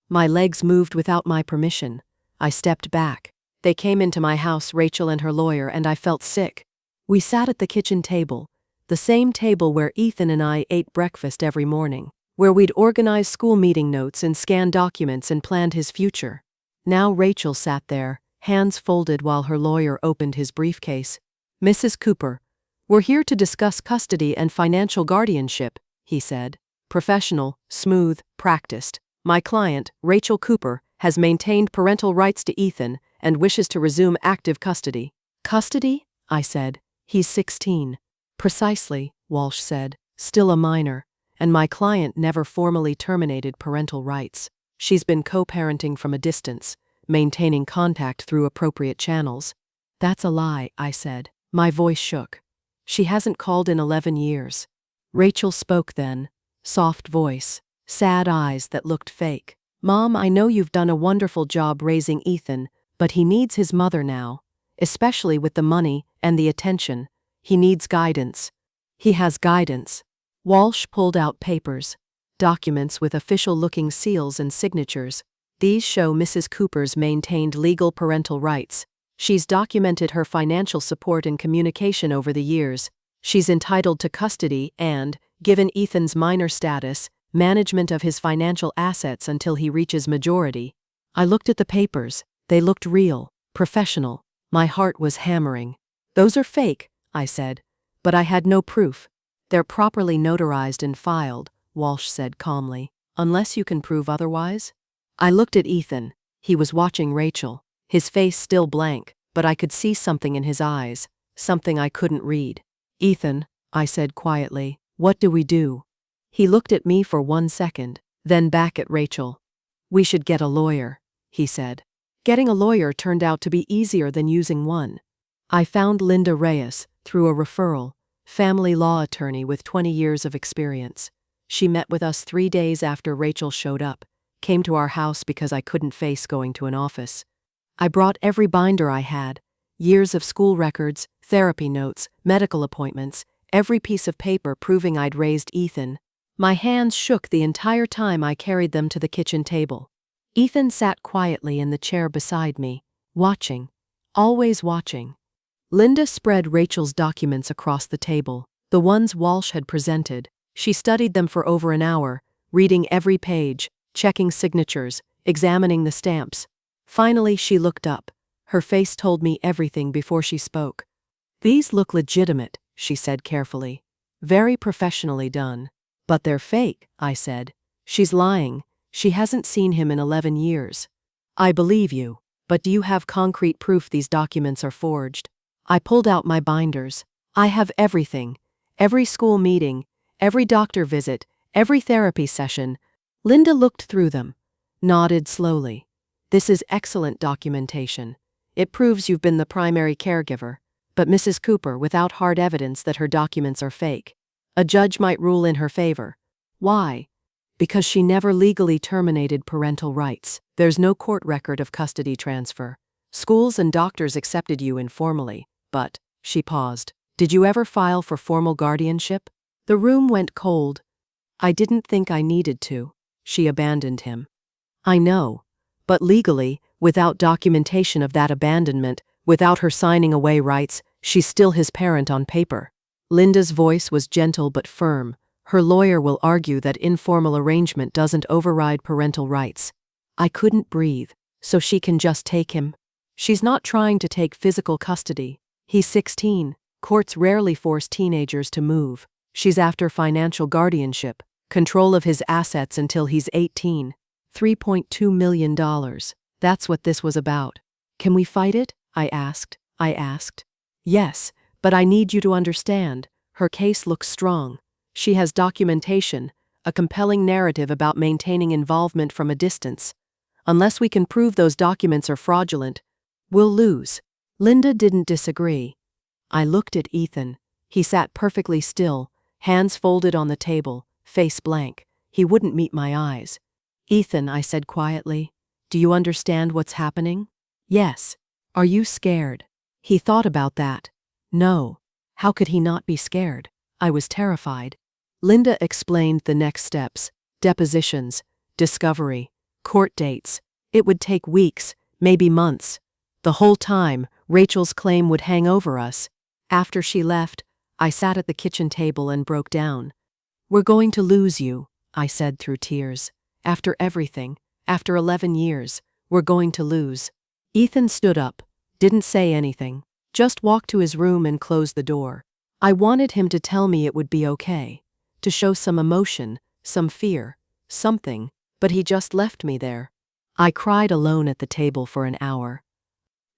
My legs moved without my permission. I stepped back. They came into my house, Rachel and her lawyer, and I felt sick. We sat at the kitchen table, the same table where Ethan and I ate breakfast every morning, where we'd organize school meeting notes and scan documents and planned his future. Now Rachel sat there, hands folded while her lawyer opened his briefcase. "Mrs. Cooper, we're here to discuss custody and financial guardianship," he said. Professional, smooth, practiced. My client, Rachel Cooper, has maintained parental rights to Ethan and wishes to resume active custody. Custody? I said. He's 16. Precisely, Walsh said. Still a minor, and my client never formally terminated parental rights. She's been co-parenting from a distance, maintaining contact through appropriate channels. That's a lie, I said. My voice shook. She hasn't called in 11 years. Rachel spoke then, soft voice, sad eyes that looked fake. Mom, I know you've done a wonderful job raising Ethan, but he needs his mother now, especially with the money and the attention. He needs guidance. He has guidance. Walsh pulled out papers, documents with official-looking seals and signatures. These show Mrs. Cooper's maintained legal parental rights. She's documented her financial support and communication over the years. She's entitled to custody and, given Ethan's minor status, management of his financial assets until he reaches majority. I looked at the papers. They looked real, professional. My heart was hammering. Those are fake, I said, but I had no proof. They're properly notarized and filed, Walsh said calmly, unless you can prove otherwise. I looked at Ethan. He was watching Rachel, his face still blank, but I could see something in his eyes, something I couldn't read. Ethan, I said quietly, what do we do? He looked at me for 1 second, then back at Rachel. We should get a lawyer, he said. Getting a lawyer turned out to be easier than using one. I found Linda Reyes, through a referral, family law attorney with 20 years of experience. She met with us 3 days after Rachel showed up, came to our house because I couldn't face going to an office. I brought every binder I had, years of school records, therapy notes, medical appointments, every piece of paper proving I'd raised Ethan. My hands shook the entire time I carried them to the kitchen table. Ethan sat quietly in the chair beside me, watching, always watching. Linda spread Rachel's documents across the table, the ones Walsh had presented. She studied them for over an hour, reading every page, checking signatures, examining the stamps. Finally, she looked up. Her face told me everything before she spoke. These look legitimate, she said carefully. Very professionally done. But they're fake, I said. She's lying. She hasn't seen him in 11 years. I believe you, but do you have concrete proof these documents are forged? I pulled out my binders. I have everything. Every school meeting, every doctor visit, every therapy session. Linda looked through them, nodded slowly. This is excellent documentation. It proves you've been the primary caregiver. But Mrs. Cooper, without hard evidence that her documents are fake. A judge might rule in her favor. Why? Because she never legally terminated parental rights. There's no court record of custody transfer. Schools and doctors accepted you informally, but, she paused, did you ever file for formal guardianship? The room went cold. I didn't think I needed to. She abandoned him. I know. But legally, without documentation of that abandonment, without her signing away rights, she's still his parent on paper. Linda's voice was gentle but firm. Her lawyer will argue that informal arrangement doesn't override parental rights. I couldn't breathe, so she can just take him. She's not trying to take physical custody. He's 16. Courts rarely force teenagers to move. She's after financial guardianship, control of his assets until he's 18. $3.2 million. That's what this was about. Can we fight it? I asked. Yes, but I need you to understand. Her case looks strong. She has documentation, a compelling narrative about maintaining involvement from a distance. Unless we can prove those documents are fraudulent, we'll lose. Linda didn't disagree. I looked at Ethan. He sat perfectly still, hands folded on the table, face blank. He wouldn't meet my eyes. Ethan, I said quietly, do you understand what's happening? Yes. Are you scared? He thought about that. No. How could he not be scared? I was terrified. Linda explained the next steps: depositions, discovery, court dates. It would take weeks, maybe months. The whole time, Rachel's claim would hang over us. After she left, I sat at the kitchen table and broke down. We're going to lose you, I said through tears. After everything, after 11 years, we're going to lose. Ethan stood up, didn't say anything, just walked to his room and closed the door. I wanted him to tell me it would be okay, to show some emotion, some fear, something, but he just left me there. I cried alone at the table for an hour.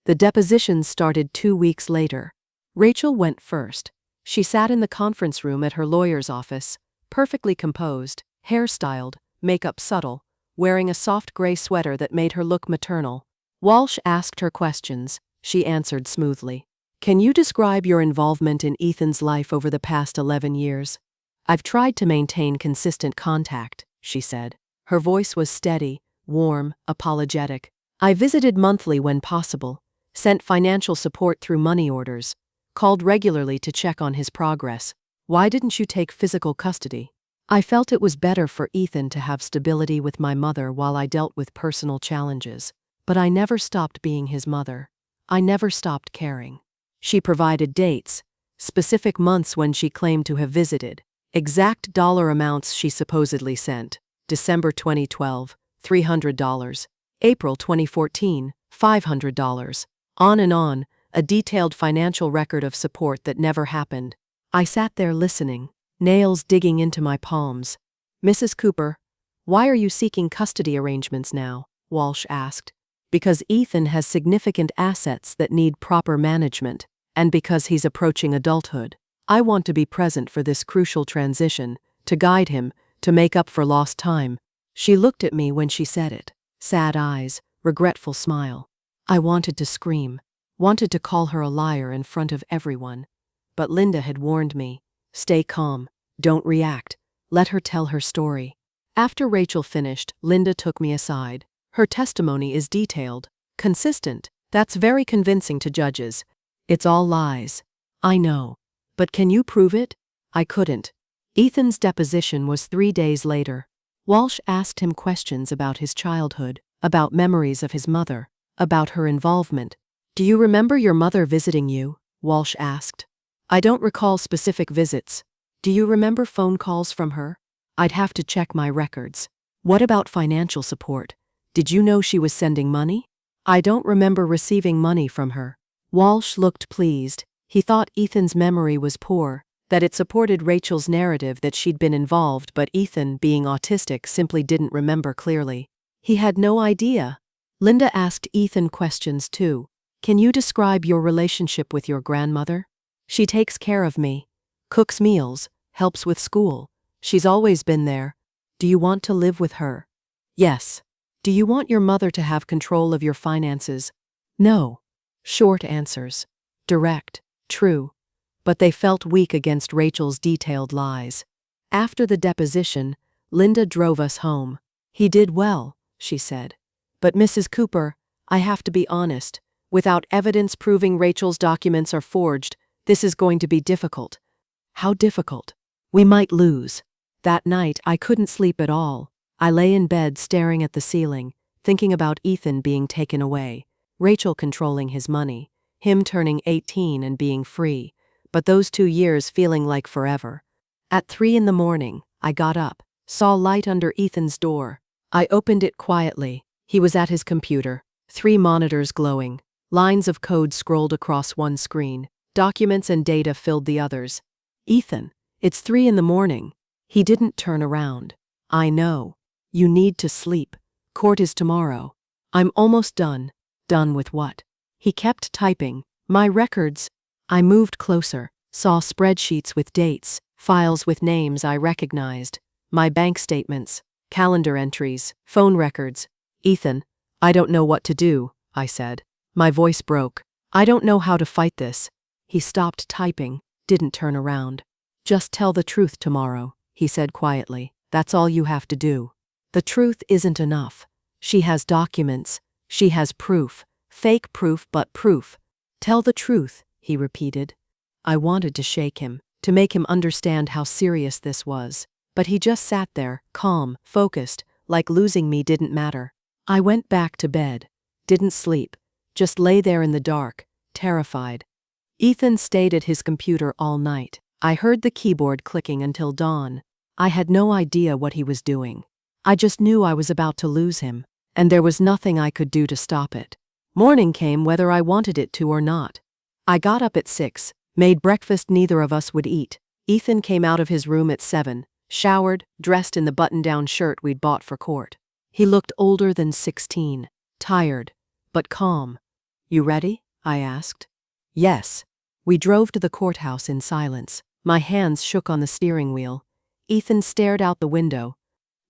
The depositions started 2 weeks later. Rachel went first. She sat in the conference room at her lawyer's office, perfectly composed, hair styled, makeup subtle, wearing a soft gray sweater that made her look maternal. Walsh asked her questions. She answered smoothly. Can you describe your involvement in Ethan's life over the past 11 years? I've tried to maintain consistent contact, she said. Her voice was steady, warm, apologetic. I visited monthly when possible, sent financial support through money orders, called regularly to check on his progress. Why didn't you take physical custody? I felt it was better for Ethan to have stability with my mother while I dealt with personal challenges. But I never stopped being his mother. I never stopped caring. She provided dates, specific months when she claimed to have visited, exact dollar amounts she supposedly sent. December 2012, $300. April 2014, $500. On and on, a detailed financial record of support that never happened. I sat there listening, nails digging into my palms. Mrs. Cooper, why are you seeking custody arrangements now? Walsh asked. Because Ethan has significant assets that need proper management, and because he's approaching adulthood. I want to be present for this crucial transition, to guide him, to make up for lost time. She looked at me when she said it. Sad eyes, regretful smile. I wanted to scream, wanted to call her a liar in front of everyone. But Linda had warned me, stay calm, don't react, let her tell her story. After Rachel finished, Linda took me aside. Her testimony is detailed, consistent. That's very convincing to judges. It's all lies. I know. But can you prove it? I couldn't. Ethan's deposition was 3 days later. Walsh asked him questions about his childhood, about memories of his mother, about her involvement. Do you remember your mother visiting you? Walsh asked. I don't recall specific visits. Do you remember phone calls from her? I'd have to check my records. What about financial support? Did you know she was sending money? I don't remember receiving money from her. Walsh looked pleased. He thought Ethan's memory was poor, that it supported Rachel's narrative that she'd been involved, but Ethan, being autistic, simply didn't remember clearly. He had no idea. Linda asked Ethan questions too. Can you describe your relationship with your grandmother? She takes care of me, cooks meals, helps with school. She's always been there. Do you want to live with her? Yes. Do you want your mother to have control of your finances? No. Short answers. Direct. True. But they felt weak against Rachel's detailed lies. After the deposition, Linda drove us home. He did well, she said. But Mrs. Cooper, I have to be honest. Without evidence proving Rachel's documents are forged, this is going to be difficult. How difficult? We might lose. That night, I couldn't sleep at all. I lay in bed staring at the ceiling, thinking about Ethan being taken away, Rachel controlling his money, him turning 18 and being free, but those 2 years feeling like forever. At 3 a.m, I got up, saw light under Ethan's door. I opened it quietly. He was at his computer, 3 monitors glowing, lines of code scrolled across one screen, documents and data filled the others. Ethan, it's 3 a.m. He didn't turn around. I know. You need to sleep. Court is tomorrow. I'm almost done. Done with what? He kept typing. My records. I moved closer, saw spreadsheets with dates, files with names I recognized, my bank statements, calendar entries, phone records. Ethan, I don't know what to do, I said. My voice broke. I don't know how to fight this. He stopped typing, didn't turn around. Just tell the truth tomorrow, he said quietly. That's all you have to do. The truth isn't enough. She has documents. She has proof. Fake proof, but proof. Tell the truth, he repeated. I wanted to shake him, to make him understand how serious this was. But he just sat there, calm, focused, like losing me didn't matter. I went back to bed. Didn't sleep. Just lay there in the dark, terrified. Ethan stayed at his computer all night. I heard the keyboard clicking until dawn. I had no idea what he was doing. I just knew I was about to lose him, and there was nothing I could do to stop it. Morning came whether I wanted it to or not. I got up at 6, made breakfast neither of us would eat. Ethan came out of his room at 7, showered, dressed in the button-down shirt we'd bought for court. He looked older than 16, tired, but calm. You ready? I asked. Yes. We drove to the courthouse in silence. My hands shook on the steering wheel. Ethan stared out the window.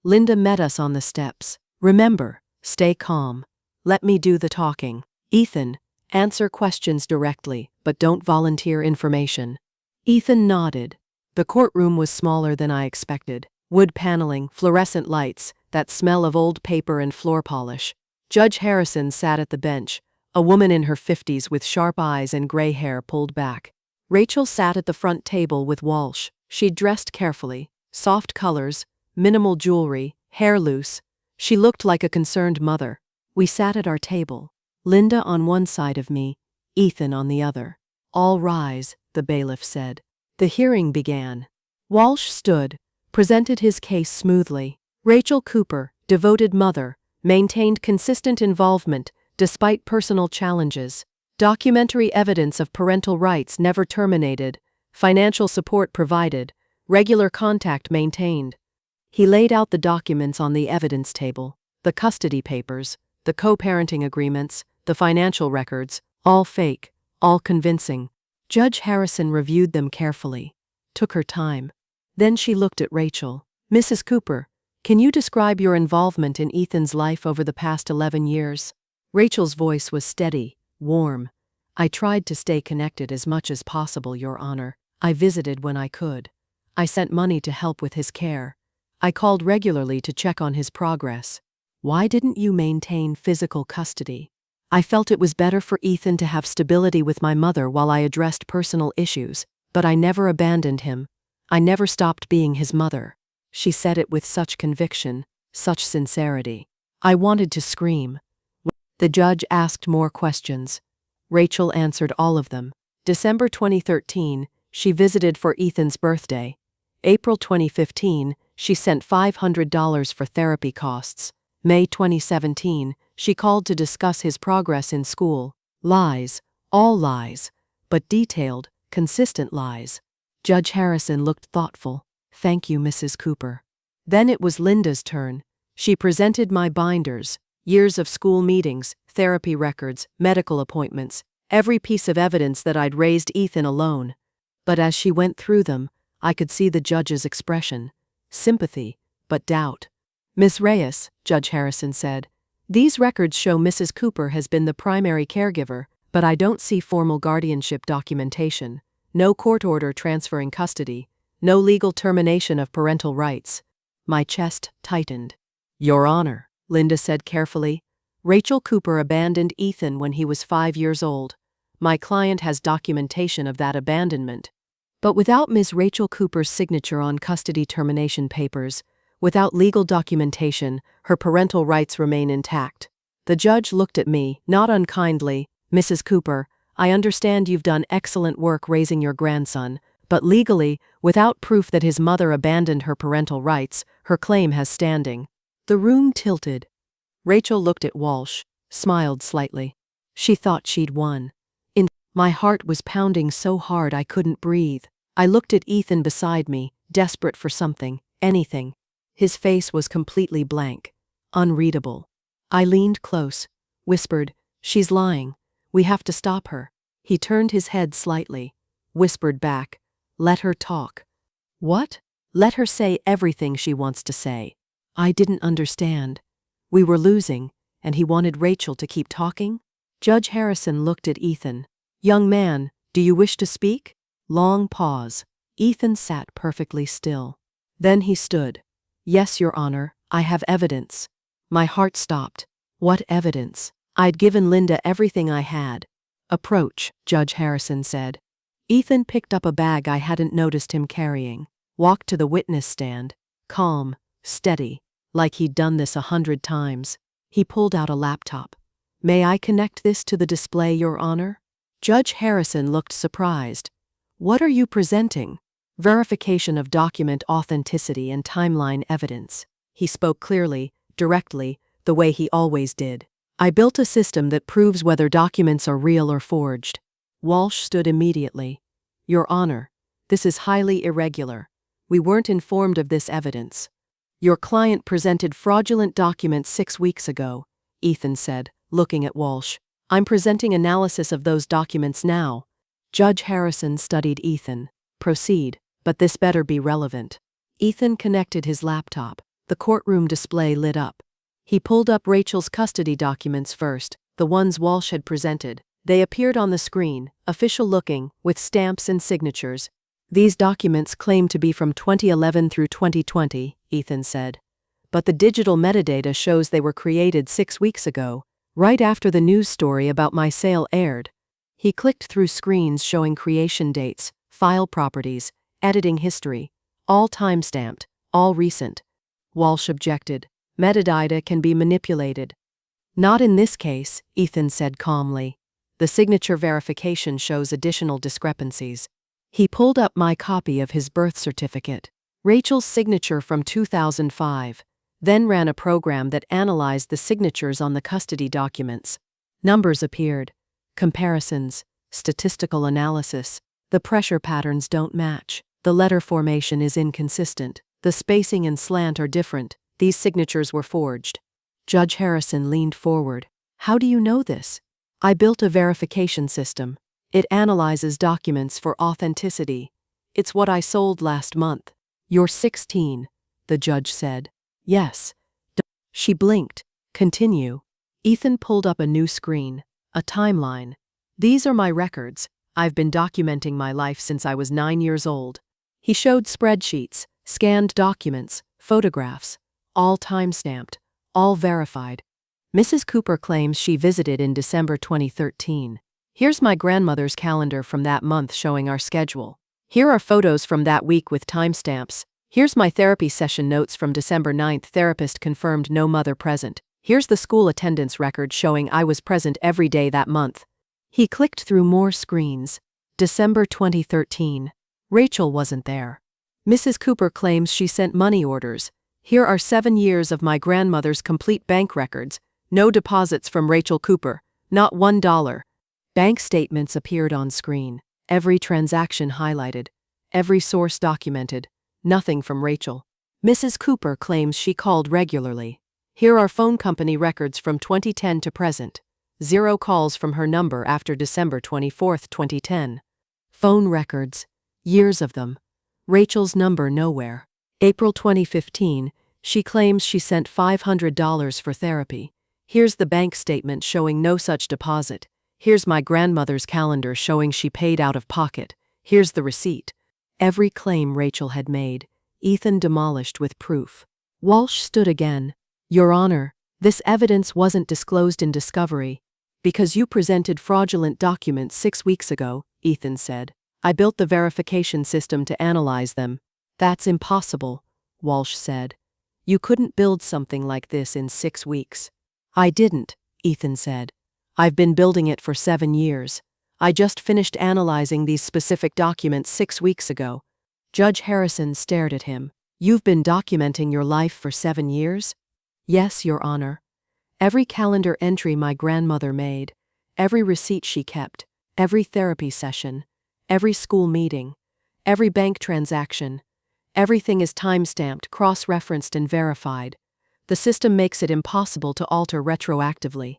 Linda met us on the steps. Remember, stay calm. Let me do the talking. Ethan, answer questions directly, but don't volunteer information. Ethan nodded. The courtroom was smaller than I expected. Wood paneling, fluorescent lights, that smell of old paper and floor polish. Judge Harrison sat at the bench, a woman in her 50s with sharp eyes and gray hair pulled back. Rachel sat at the front table with Walsh. She'd dressed carefully, soft colors, minimal jewelry, hair loose. She looked like a concerned mother. We sat at our table, Linda on one side of me, Ethan on the other. All rise, the bailiff said. The hearing began. Walsh stood, presented his case smoothly. Rachel Cooper, devoted mother, maintained consistent involvement despite personal challenges. Documentary evidence of parental rights never terminated, financial support provided, regular contact maintained. He laid out the documents on the evidence table, the custody papers, the co-parenting agreements, the financial records, all fake, all convincing. Judge Harrison reviewed them carefully, took her time. Then she looked at Rachel. Mrs. Cooper, can you describe your involvement in Ethan's life over the past 11 years? Rachel's voice was steady, warm. I tried to stay connected as much as possible, Your Honor. I visited when I could. I sent money to help with his care. I called regularly to check on his progress. Why didn't you maintain physical custody? I felt it was better for Ethan to have stability with my mother while I addressed personal issues, but I never abandoned him. I never stopped being his mother. She said it with such conviction, such sincerity. I wanted to scream. The judge asked more questions. Rachel answered all of them. December 2013, she visited for Ethan's birthday. April 2015, she sent $500 for therapy costs. May 2017, she called to discuss his progress in school. Lies, all lies, but detailed, consistent lies. Judge Harrison looked thoughtful. Thank you, Mrs. Cooper. Then it was Linda's turn. She presented my binders, years of school meetings, therapy records, medical appointments, every piece of evidence that I'd raised Ethan alone. But as she went through them, I could see the judge's expression. Sympathy, but doubt. Miss Reyes, Judge Harrison said, these records show Mrs. Cooper has been the primary caregiver, but I don't see formal guardianship documentation, no court order transferring custody, no legal termination of parental rights. My chest tightened. Your Honor, Linda said carefully, Rachel Cooper abandoned Ethan when he was 5 years old. My client has documentation of that abandonment. But without Ms. Rachel Cooper's signature on custody termination papers, without legal documentation, her parental rights remain intact. The judge looked at me, not unkindly. Mrs. Cooper, I understand you've done excellent work raising your grandson, but legally, without proof that his mother abandoned her parental rights, her claim has standing. The room tilted. Rachel looked at Walsh, smiled slightly. She thought she'd won. My heart was pounding so hard I couldn't breathe. I looked at Ethan beside me, desperate for something, anything. His face was completely blank, unreadable. I leaned close, whispered, She's lying. We have to stop her. He turned his head slightly, whispered back, Let her talk. What? Let her say everything she wants to say. I didn't understand. We were losing, and he wanted Rachel to keep talking? Judge Harrison looked at Ethan. Young man, do you wish to speak? Long pause. Ethan sat perfectly still. Then he stood. Yes, Your Honor, I have evidence. My heart stopped. What evidence? I'd given Linda everything I had. Approach, Judge Harrison said. Ethan picked up a bag I hadn't noticed him carrying, walked to the witness stand, calm, steady, like he'd done this 100 times. He pulled out a laptop. May I connect this to the display, Your Honor? Judge Harrison looked surprised. What are you presenting? Verification of document authenticity and timeline evidence. He spoke clearly, directly, the way he always did. I built a system that proves whether documents are real or forged. Walsh stood immediately. Your Honor, this is highly irregular. We weren't informed of this evidence. Your client presented fraudulent documents 6 weeks ago, Ethan said, looking at Walsh. I'm presenting analysis of those documents now. Judge Harrison studied Ethan. Proceed, but this better be relevant. Ethan connected his laptop. The courtroom display lit up. He pulled up Rachel's custody documents first, the ones Walsh had presented. They appeared on the screen, official-looking, with stamps and signatures. These documents claim to be from 2011 through 2020, Ethan said. But the digital metadata shows they were created 6 weeks ago, right after the news story about my sale aired. He clicked through screens showing creation dates, file properties, editing history, all time-stamped, all recent. Walsh objected. Metadata can be manipulated. Not in this case, Ethan said calmly. The signature verification shows additional discrepancies. He pulled up my copy of his birth certificate, Rachel's signature from 2005, then ran a program that analyzed the signatures on the custody documents. Numbers appeared. Comparisons, statistical analysis. The pressure patterns don't match. The letter formation is inconsistent. The spacing and slant are different. These signatures were forged. Judge Harrison leaned forward. How do you know this? I built a verification system. It analyzes documents for authenticity. It's what I sold last month. You're 16, the judge said. Yes. She blinked. Continue. Ethan pulled up a new screen, a timeline. These are my records. I've been documenting my life since I was 9 years old. He showed spreadsheets, scanned documents, photographs, all time-stamped, all verified. Mrs. Cooper claims she visited in December 2013. Here's my grandmother's calendar from that month showing our schedule. Here are photos from that week with timestamps. Here's my therapy session notes from December 9th. Therapist confirmed no mother present. Here's the school attendance record showing I was present every day that month. He clicked through more screens. December 2013. Rachel wasn't there. Mrs. Cooper claims she sent money orders. Here are 7 years of my grandmother's complete bank records. No deposits from Rachel Cooper. Not $1. Bank statements appeared on screen. Every transaction highlighted. Every source documented. Nothing from Rachel. Mrs. Cooper claims she called regularly. Here are phone company records from 2010 to present. 0 calls from her number after December 24, 2010. Phone records. Years of them. Rachel's number nowhere. April 2015, she claims she sent $500 for therapy. Here's the bank statement showing no such deposit. Here's my grandmother's calendar showing she paid out of pocket. Here's the receipt. Every claim Rachel had made, Ethan demolished with proof. Walsh stood again. Your Honor, this evidence wasn't disclosed in discovery. Because you presented fraudulent documents 6 weeks ago, Ethan said. I built the verification system to analyze them. That's impossible, Walsh said. You couldn't build something like this in 6 weeks. I didn't, Ethan said. I've been building it for 7 years. I just finished analyzing these specific documents 6 weeks ago. Judge Harrison stared at him. You've been documenting your life for 7 years? Yes, Your Honor. Every calendar entry my grandmother made, every receipt she kept, every therapy session, every school meeting, every bank transaction, everything is time-stamped, cross-referenced, and verified. The system makes it impossible to alter retroactively.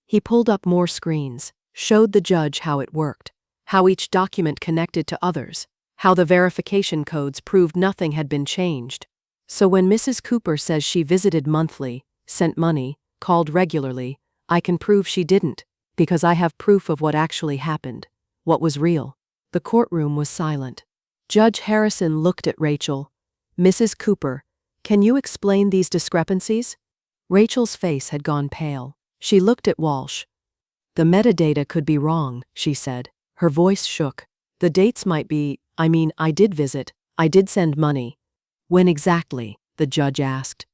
He pulled up more screens, showed the judge how it worked, how each document connected to others, how the verification codes proved nothing had been changed. So when Mrs. Cooper says she visited monthly, sent money, called regularly, I can prove she didn't, because I have proof of what actually happened, what was real. The courtroom was silent. Judge Harrison looked at Rachel. Mrs. Cooper, can you explain these discrepancies? Rachel's face had gone pale. She looked at Walsh. The metadata could be wrong, she said. Her voice shook. The dates might be, I did visit, I did send money. When exactly? The judge asked.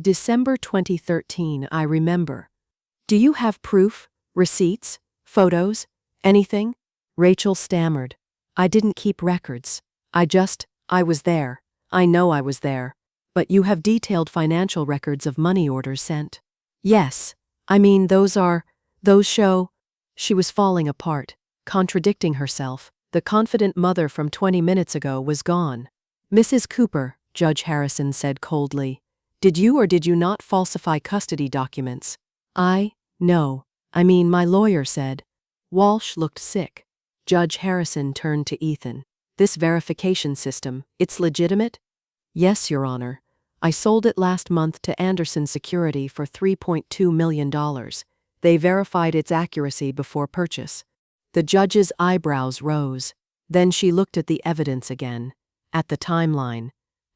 December 2013, I remember. Do you have proof, receipts, photos, anything? Rachel stammered. I didn't keep records. I was there. I know I was there. But you have detailed financial records of money orders sent. Yes. Those show. She was falling apart, contradicting herself. The confident mother from 20 minutes ago was gone. Mrs. Cooper, Judge Harrison said coldly, Did you or did you not falsify custody documents? No. I mean, my lawyer said. Walsh looked sick. Judge Harrison turned to Ethan. This verification system, it's legitimate? Yes, Your Honor. I sold it last month to Anderson Security for $3.2 million. They verified its accuracy before purchase. The judge's eyebrows rose. Then she looked at the evidence again, at the timeline,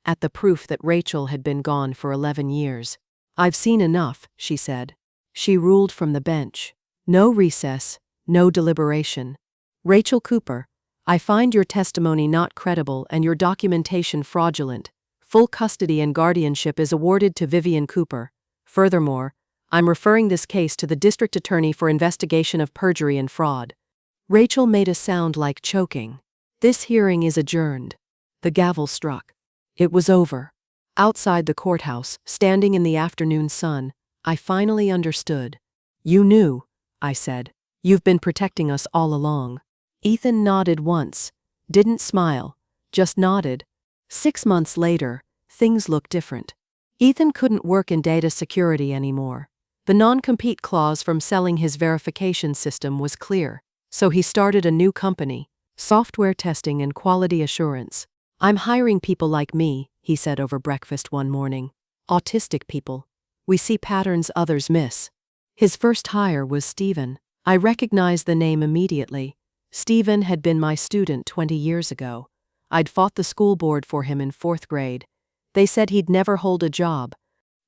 at the proof that Rachel had been gone for 11 years. I've seen enough, she said. She ruled from the bench. No recess, no deliberation. Rachel Cooper, I find your testimony not credible and your documentation fraudulent. Full custody and guardianship is awarded to Vivian Cooper. Furthermore, I'm referring this case to the district attorney for investigation of perjury and fraud. Rachel made a sound like choking. This hearing is adjourned. The gavel struck. It was over. Outside the courthouse, standing in the afternoon sun, I finally understood. You knew, I said. You've been protecting us all along. Ethan nodded once, didn't smile, just nodded. 6 months later, things looked different. Ethan couldn't work in data security anymore. The non-compete clause from selling his verification system was clear, so he started a new company, software testing and quality assurance. I'm hiring people like me, he said over breakfast one morning. Autistic people. We see patterns others miss. His first hire was Stephen. I recognized the name immediately. Stephen had been my student 20 years ago. I'd fought the school board for him in 4th grade. They said he'd never hold a job.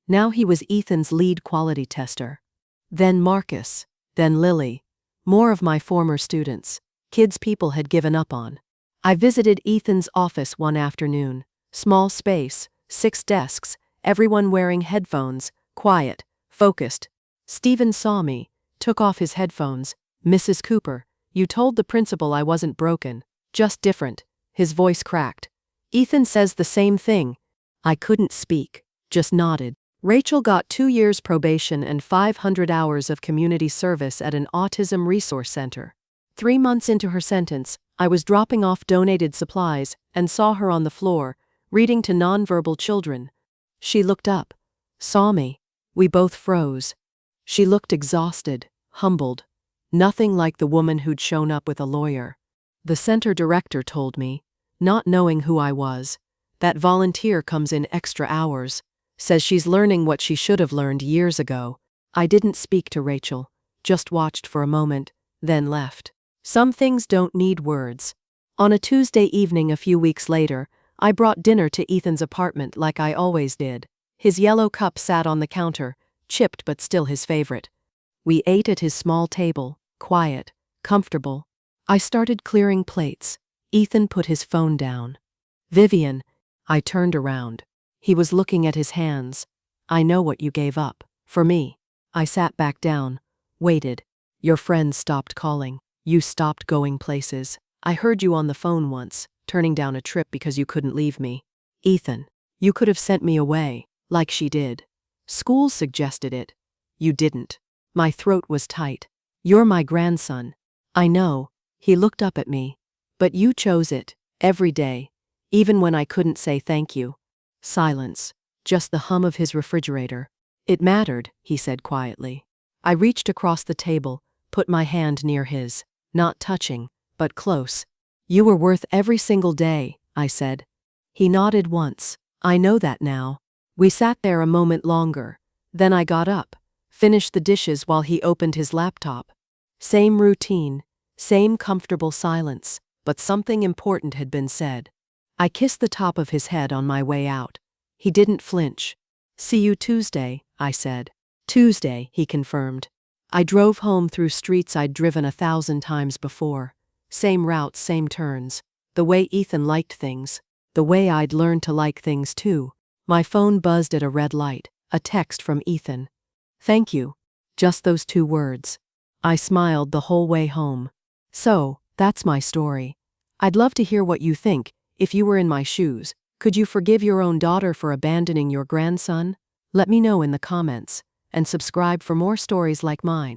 Now he was Ethan's lead quality tester. Then Marcus. Then Lily. More of my former students. Kids people had given up on. I visited Ethan's office one afternoon. Small space, 6 desks, everyone wearing headphones, quiet, focused. Stephen saw me, took off his headphones. Mrs. Cooper, you told the principal I wasn't broken, just different. His voice cracked. Ethan says the same thing. I couldn't speak, just nodded. Rachel got 2 years probation and 500 hours of community service at an autism resource center. 3 months into her sentence, I was dropping off donated supplies and saw her on the floor, reading to nonverbal children. She looked up, saw me. We both froze. She looked exhausted, humbled. Nothing like the woman who'd shown up with a lawyer. The center director told me, not knowing who I was, that volunteer comes in extra hours, says she's learning what she should have learned years ago. I didn't speak to Rachel, just watched for a moment, then left. Some things don't need words. On a Tuesday evening a few weeks later, I brought dinner to Ethan's apartment like I always did. His yellow cup sat on the counter, chipped but still his favorite. We ate at his small table, quiet, comfortable. I started clearing plates. Ethan put his phone down. Vivian, I turned around. He was looking at his hands. I know what you gave up. For me. I sat back down, waited. Your friends stopped calling. You stopped going places. I heard you on the phone once, turning down a trip because you couldn't leave me. Ethan, you could have sent me away, like she did. School suggested it. You didn't. My throat was tight. You're my grandson. I know. He looked up at me. But you chose it, every day, even when I couldn't say thank you. Silence. Just the hum of his refrigerator. It mattered, he said quietly. I reached across the table, put my hand near his, not touching, but close. You were worth every single day, I said. He nodded once. I know that now. We sat there a moment longer. Then I got up, finished the dishes while he opened his laptop. Same routine, same comfortable silence, but something important had been said. I kissed the top of his head on my way out. He didn't flinch. See you Tuesday, I said. Tuesday, he confirmed. I drove home through streets I'd driven 1,000 times before. Same routes, same turns. The way Ethan liked things. The way I'd learned to like things too. My phone buzzed at a red light. A text from Ethan. Thank you. Just those 2 words. I smiled the whole way home. So, that's my story. I'd love to hear what you think. If you were in my shoes, could you forgive your own daughter for abandoning your grandson? Let me know in the comments, and subscribe for more stories like mine.